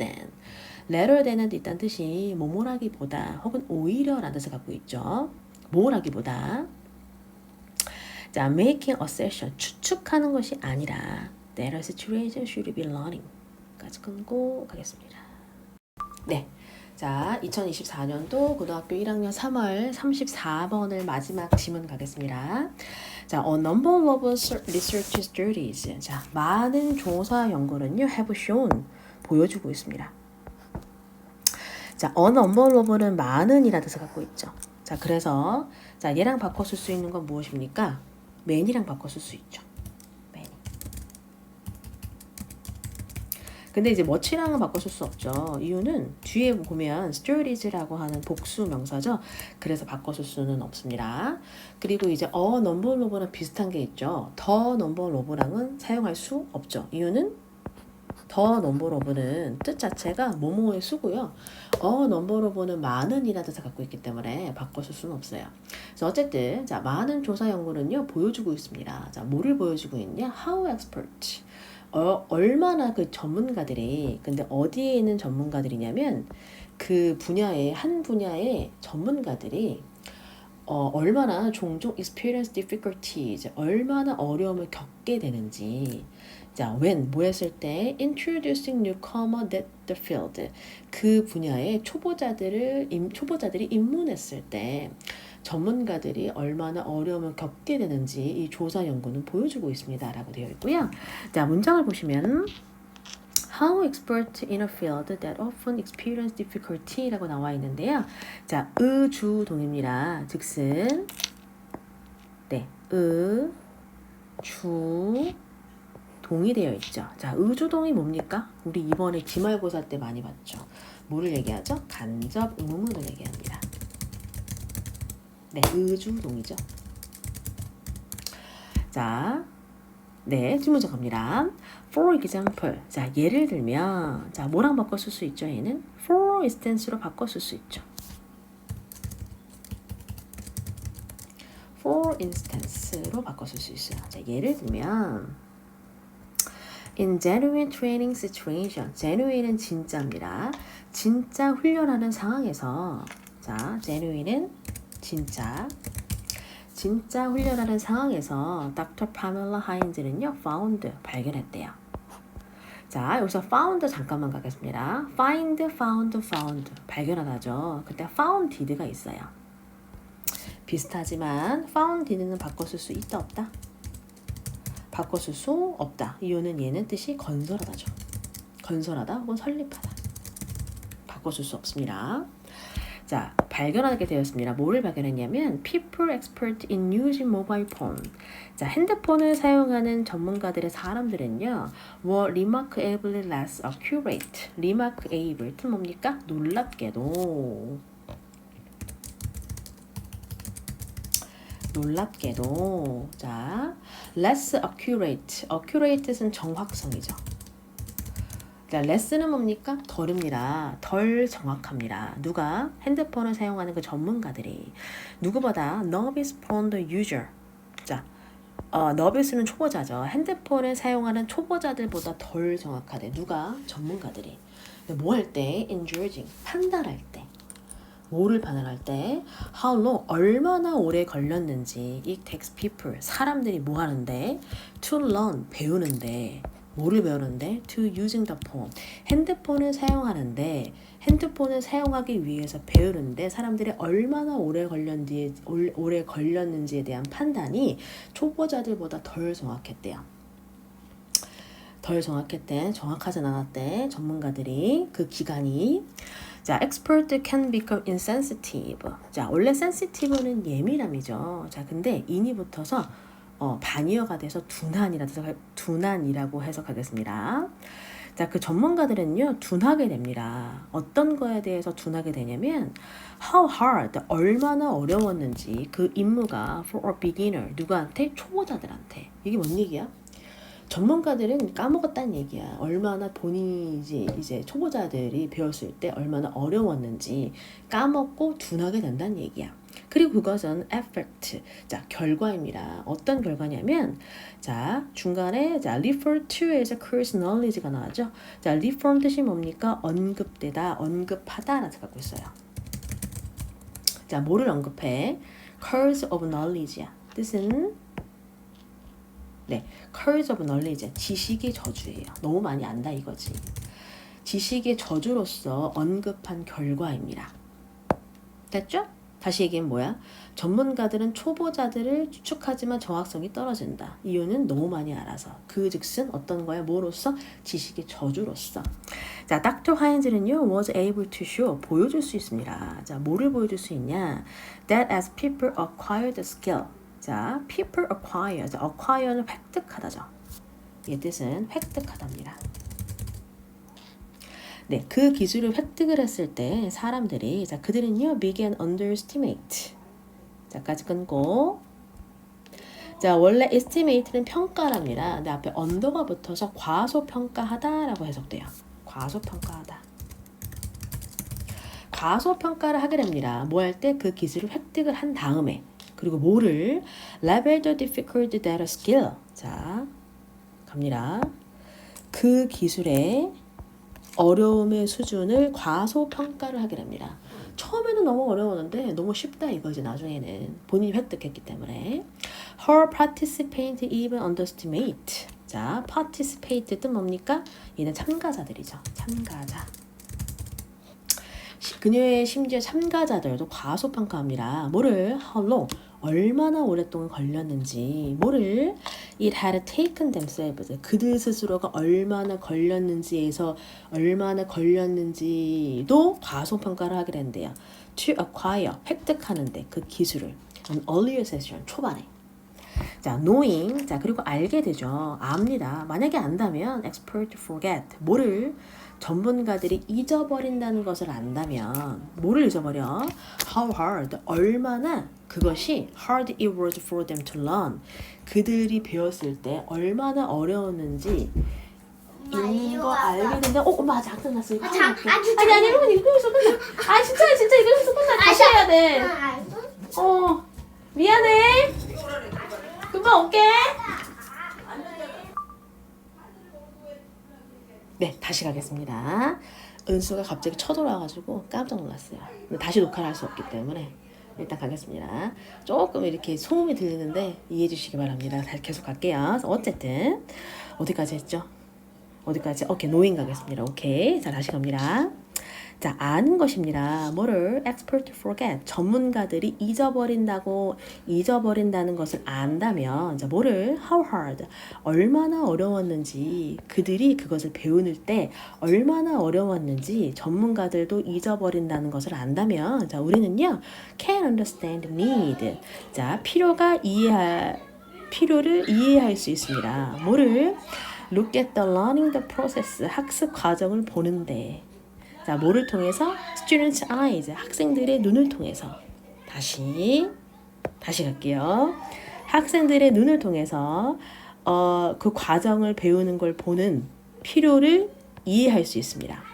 than은 일단 뜻이 뭐뭐라기보다 혹은 오히려라는 뜻을 갖고 있죠. 뭐라기보다. 자, making assertion. 추측하는 것이 아니라 that a situation should be learning. 까지 끊고 가겠습니다. 네. 자, 2024년도 고등학교 1학년 3월 34번을 마지막 지문 가겠습니다. 자, a number of research studies. 자, 많은 조사 연구는요, have shown. 보여주고 있습니다. 자, a number of는 많은이라는 뜻을 갖고 있죠. 자, 그래서 자, 얘랑 바꿔 쓸 수 있는 건 무엇입니까? many랑 바꿔 쓸 수 있죠. 근데 이제 much랑은 바꿔 쓸 수 없죠. 이유는 뒤에 보면 sturdies라고 하는 복수 명사죠. 그래서 바꿔 쓸 수는 없습니다. 그리고 이제 a number of랑 비슷한 게 있죠. the number of랑은 사용할 수 없죠. 이유는 the number of는 뜻 자체가 뭐뭐의 수고요. a number of는 많은이라는 뜻을 갖고 있기 때문에 바꿔 쓸 수는 없어요. 그래서 어쨌든 자 많은 조사 연구는요 보여주고 있습니다. 자 뭐를 보여주고 있냐? How expert 얼마나 그 전문가들이 근데 어디에 있는 전문가들이냐면 그 분야의 한 분야의 전문가들이 얼마나 종종 experience difficulties 얼마나 어려움을 겪게 되는지 자 when 뭐 했을 때 introducing newcomer at the field 그 분야의 초보자들이 입문했을 때 전문가들이 얼마나 어려움을 겪게 되는지 이 조사 연구는 보여주고 있습니다. 라고 되어 있고요. 자, 문장을 보시면 How expert in a field that often experience difficulty 라고 나와 있는데요. 자, 의주동입니다. 즉슨 네, 동이 되어 있죠. 자, 의주동이 뭡니까? 우리 이번에 기말고사 때 많이 봤죠. 뭐를 얘기하죠? 간접 의문문을 얘기합니다. 네, 의주동이죠. 자, 네, 질문자 갑니다. For example, 자, 예를 들면, 자, 뭐랑 바꿔 쓸 수 있죠? 얘는 for instance로 바꿔 쓸 수 있죠. For instance로 바꿔 쓸 수 있어요. 자, 예를 들면 In genuine training situation, genuine은 진짜입니다. 진짜 훈련하는 상황에서, 자, genuine은 진짜 훈련하는 상황에서 Dr. Pamela Hines는요, found, 발견했대요. 자, 여기서 found 잠깐만 가겠습니다. find, found, 발견하다죠. 그때 found did가 있어요. 비슷하지만 found did는 바꿔 쓸 수 있다, 없다? 바꿔 쓸 수 없다. 이유는 얘는 뜻이 건설하다죠. 건설하다 혹은 설립하다. 바꿔 쓸 수 없습니다. 자, 발견하게 되었습니다. 뭐를 발견했냐면 people expert in using mobile phone. 자, 핸드폰을 사용하는 전문가들의 사람들은요, were remarkably less accurate. remarkable 뜻 뭡니까? 놀랍게도 자, less accurate. accurate는 정확성이죠. 자, less는 뭡니까? 덜입니다. 덜 정확합니다. 누가? 핸드폰을 사용하는 그 전문가들이 누구보다 novice phone user. 자, novice는 초보자죠. 핸드폰을 사용하는 초보자들보다 덜 정확하대. 누가? 전문가들이. 뭐 할 때? in judging. 판단할 때. 뭐를 판단할 때? How long? 얼마나 오래 걸렸는지. It takes people. 사람들이 뭐 하는데? To learn. 배우는데. 뭐를 배우는데? To using the phone. 핸드폰을 사용하는데, 핸드폰을 사용하기 위해서 배우는데 사람들이 얼마나 오래 걸렸는지에 대한 판단이 초보자들보다 덜 정확했대요. 정확하지 않았대. 전문가들이 그 기간이. 자, expert can become insensitive. 자, 원래 sensitive는 예민함이죠. 자, 근데 in이 붙어서 반이어가 돼서 둔한이라고 해석하겠습니다. 자, 그 전문가들은요, 둔하게 됩니다. 어떤 거에 대해서 둔하게 되냐면 how hard, 얼마나 어려웠는지 그 임무가 for a beginner, 누구한테? 초보자들한테. 이게 뭔 얘기야? 전문가들은 까먹었다는 얘기야. 얼마나 본인이 이제 초보자들이 배웠을 때 얼마나 어려웠는지 까먹고 둔하게 된다는 얘기야. 그리고 그것은 effect, 자, 결과입니다. 어떤 결과냐면, 자, 중간에 자, refer to에서 curse knowledge가 나왔죠. 자, refer 뜻이 뭡니까? 언급되다, 언급하다라는 뜻을 갖고 있어요. 자, 뭐를 언급해? curse of knowledge야. 뜻은 네, curse of knowledge, 지식의 저주예요. 너무 많이 안다 이거지. 지식의 저주로서 언급한 결과입니다. 됐죠? 다시 얘기하면 뭐야? 전문가들은 초보자들을 추측하지만 정확성이 떨어진다. 이유는 너무 많이 알아서. 그 즉슨 어떤 거야? 뭐로서? 지식의 저주로서. 자, Dr. Hines는요, was able to show, 보여줄 수 있습니다. 자, 뭐를 보여줄 수 있냐? That as people acquire the skill. 자, people acquire. 자, acquire는 획득하다죠. 이 뜻은 획득하답니다. 네, 그 기술을 획득을 했을 때 사람들이, 자, 그들은요, began underestimate. 자까지 끊고, 자, 원래 estimate는 평가랍니다. 근데 앞에 under가 붙어서 과소평가하다라고 해석돼요. 과소평가하다. 과소평가를 하게 됩니다. 뭐 할 때? 그 기술을 획득을 한 다음에. 그리고 뭐를? level the difficult data skill. 자, 갑니다. 그 기술의 어려움의 수준을 과소평가를 하게 됩니다. 처음에는 너무 어려웠는데 너무 쉽다 이거지. 나중에는 본인이 획득했기 때문에. Her participant even underestimate. 자, participate 뜻 뭡니까? 얘는 참가자들이죠. 참가자. 그녀의 심지어 참가자들도 과소평가합니다. 뭐를? How long? 얼마나 오랫동안 걸렸는지. 뭐를? It had taken themselves. 그들 스스로가 얼마나 걸렸는지에서 얼마나 걸렸는지도 과소평가를 하게 된대요. To acquire, 획득하는데 그 기술을. An earlier session, 초반에. 자, knowing. 자, 그리고 알게 되죠. 압니다. 만약에 안다면 expert to forget. 뭐를? 전문가들이 잊어버린다는 것을 안다면 뭐를 잊어버려? How hard. 얼마나 그것이 hard it was for them to learn. 그들이 배웠을 때 얼마나 어려웠는지 있는 거 알게 된다. 엄마 아직 안 끝났어. 이거 하나 할게. 아니 이러면 읽으면서 끝나. 아 진짜 읽으면서 끝나. 다시 해야 돼. 미안해. 금방 올게. 네, 다시 가겠습니다. 은수가 갑자기 쳐돌아가지고 깜짝 놀랐어요. 다시 녹화를 할 수 없기 때문에 일단 가겠습니다. 조금 이렇게 소음이 들리는데 이해해 주시기 바랍니다. 다시 계속 갈게요. 어쨌든 어디까지 했죠? 어디까지? 오케이, 노인 가겠습니다. 오케이, 자 다시 갑니다. 자, 아는 것입니다. 뭐를? expert to forget. 전문가들이 잊어버린다는 것을 안다면, 자, 뭐를? how hard. 얼마나 어려웠는지, 그들이 그것을 배우는 때 얼마나 어려웠는지 전문가들도 잊어버린다는 것을 안다면, 자, 우리는요, can understand need. 자, 필요를 이해할 수 있습니다. 뭐를? look at the learning the process. 학습 과정을 보는데. 자, 뭐를 통해서? students' eyes, 학생들의 눈을 통해서. 다시 갈게요. 학생들의 눈을 통해서 그 과정을 배우는 걸 보는 필요를 이해할 수 있습니다.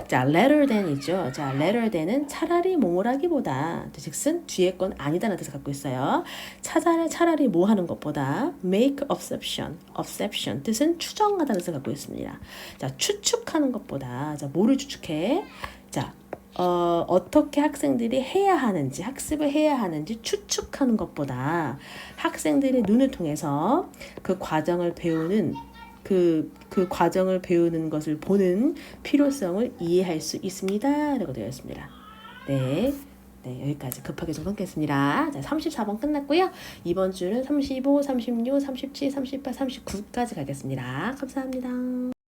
자, rather than 있죠. 자, rather than은 차라리 뭐라기보다, 즉슨 뒤에 건 아니다라는 뜻을 갖고 있어요. 차라리 뭐 하는 것보다 make exception 뜻은 추정하다는 뜻을 갖고 있습니다. 자, 추측하는 것보다, 자, 뭐를 추측해? 자, 어떻게 학생들이 학습을 해야 하는지 추측하는 것보다 학생들의 눈을 통해서 그 과정을 배우는 그 과정을 배우는 것을 보는 필요성을 이해할 수 있습니다. 라고 되어 있습니다. 네, 여기까지 급하게 좀 끊겠습니다. 자, 34번 끝났고요. 이번 주는 35, 36, 37, 38, 39까지 가겠습니다. 감사합니다.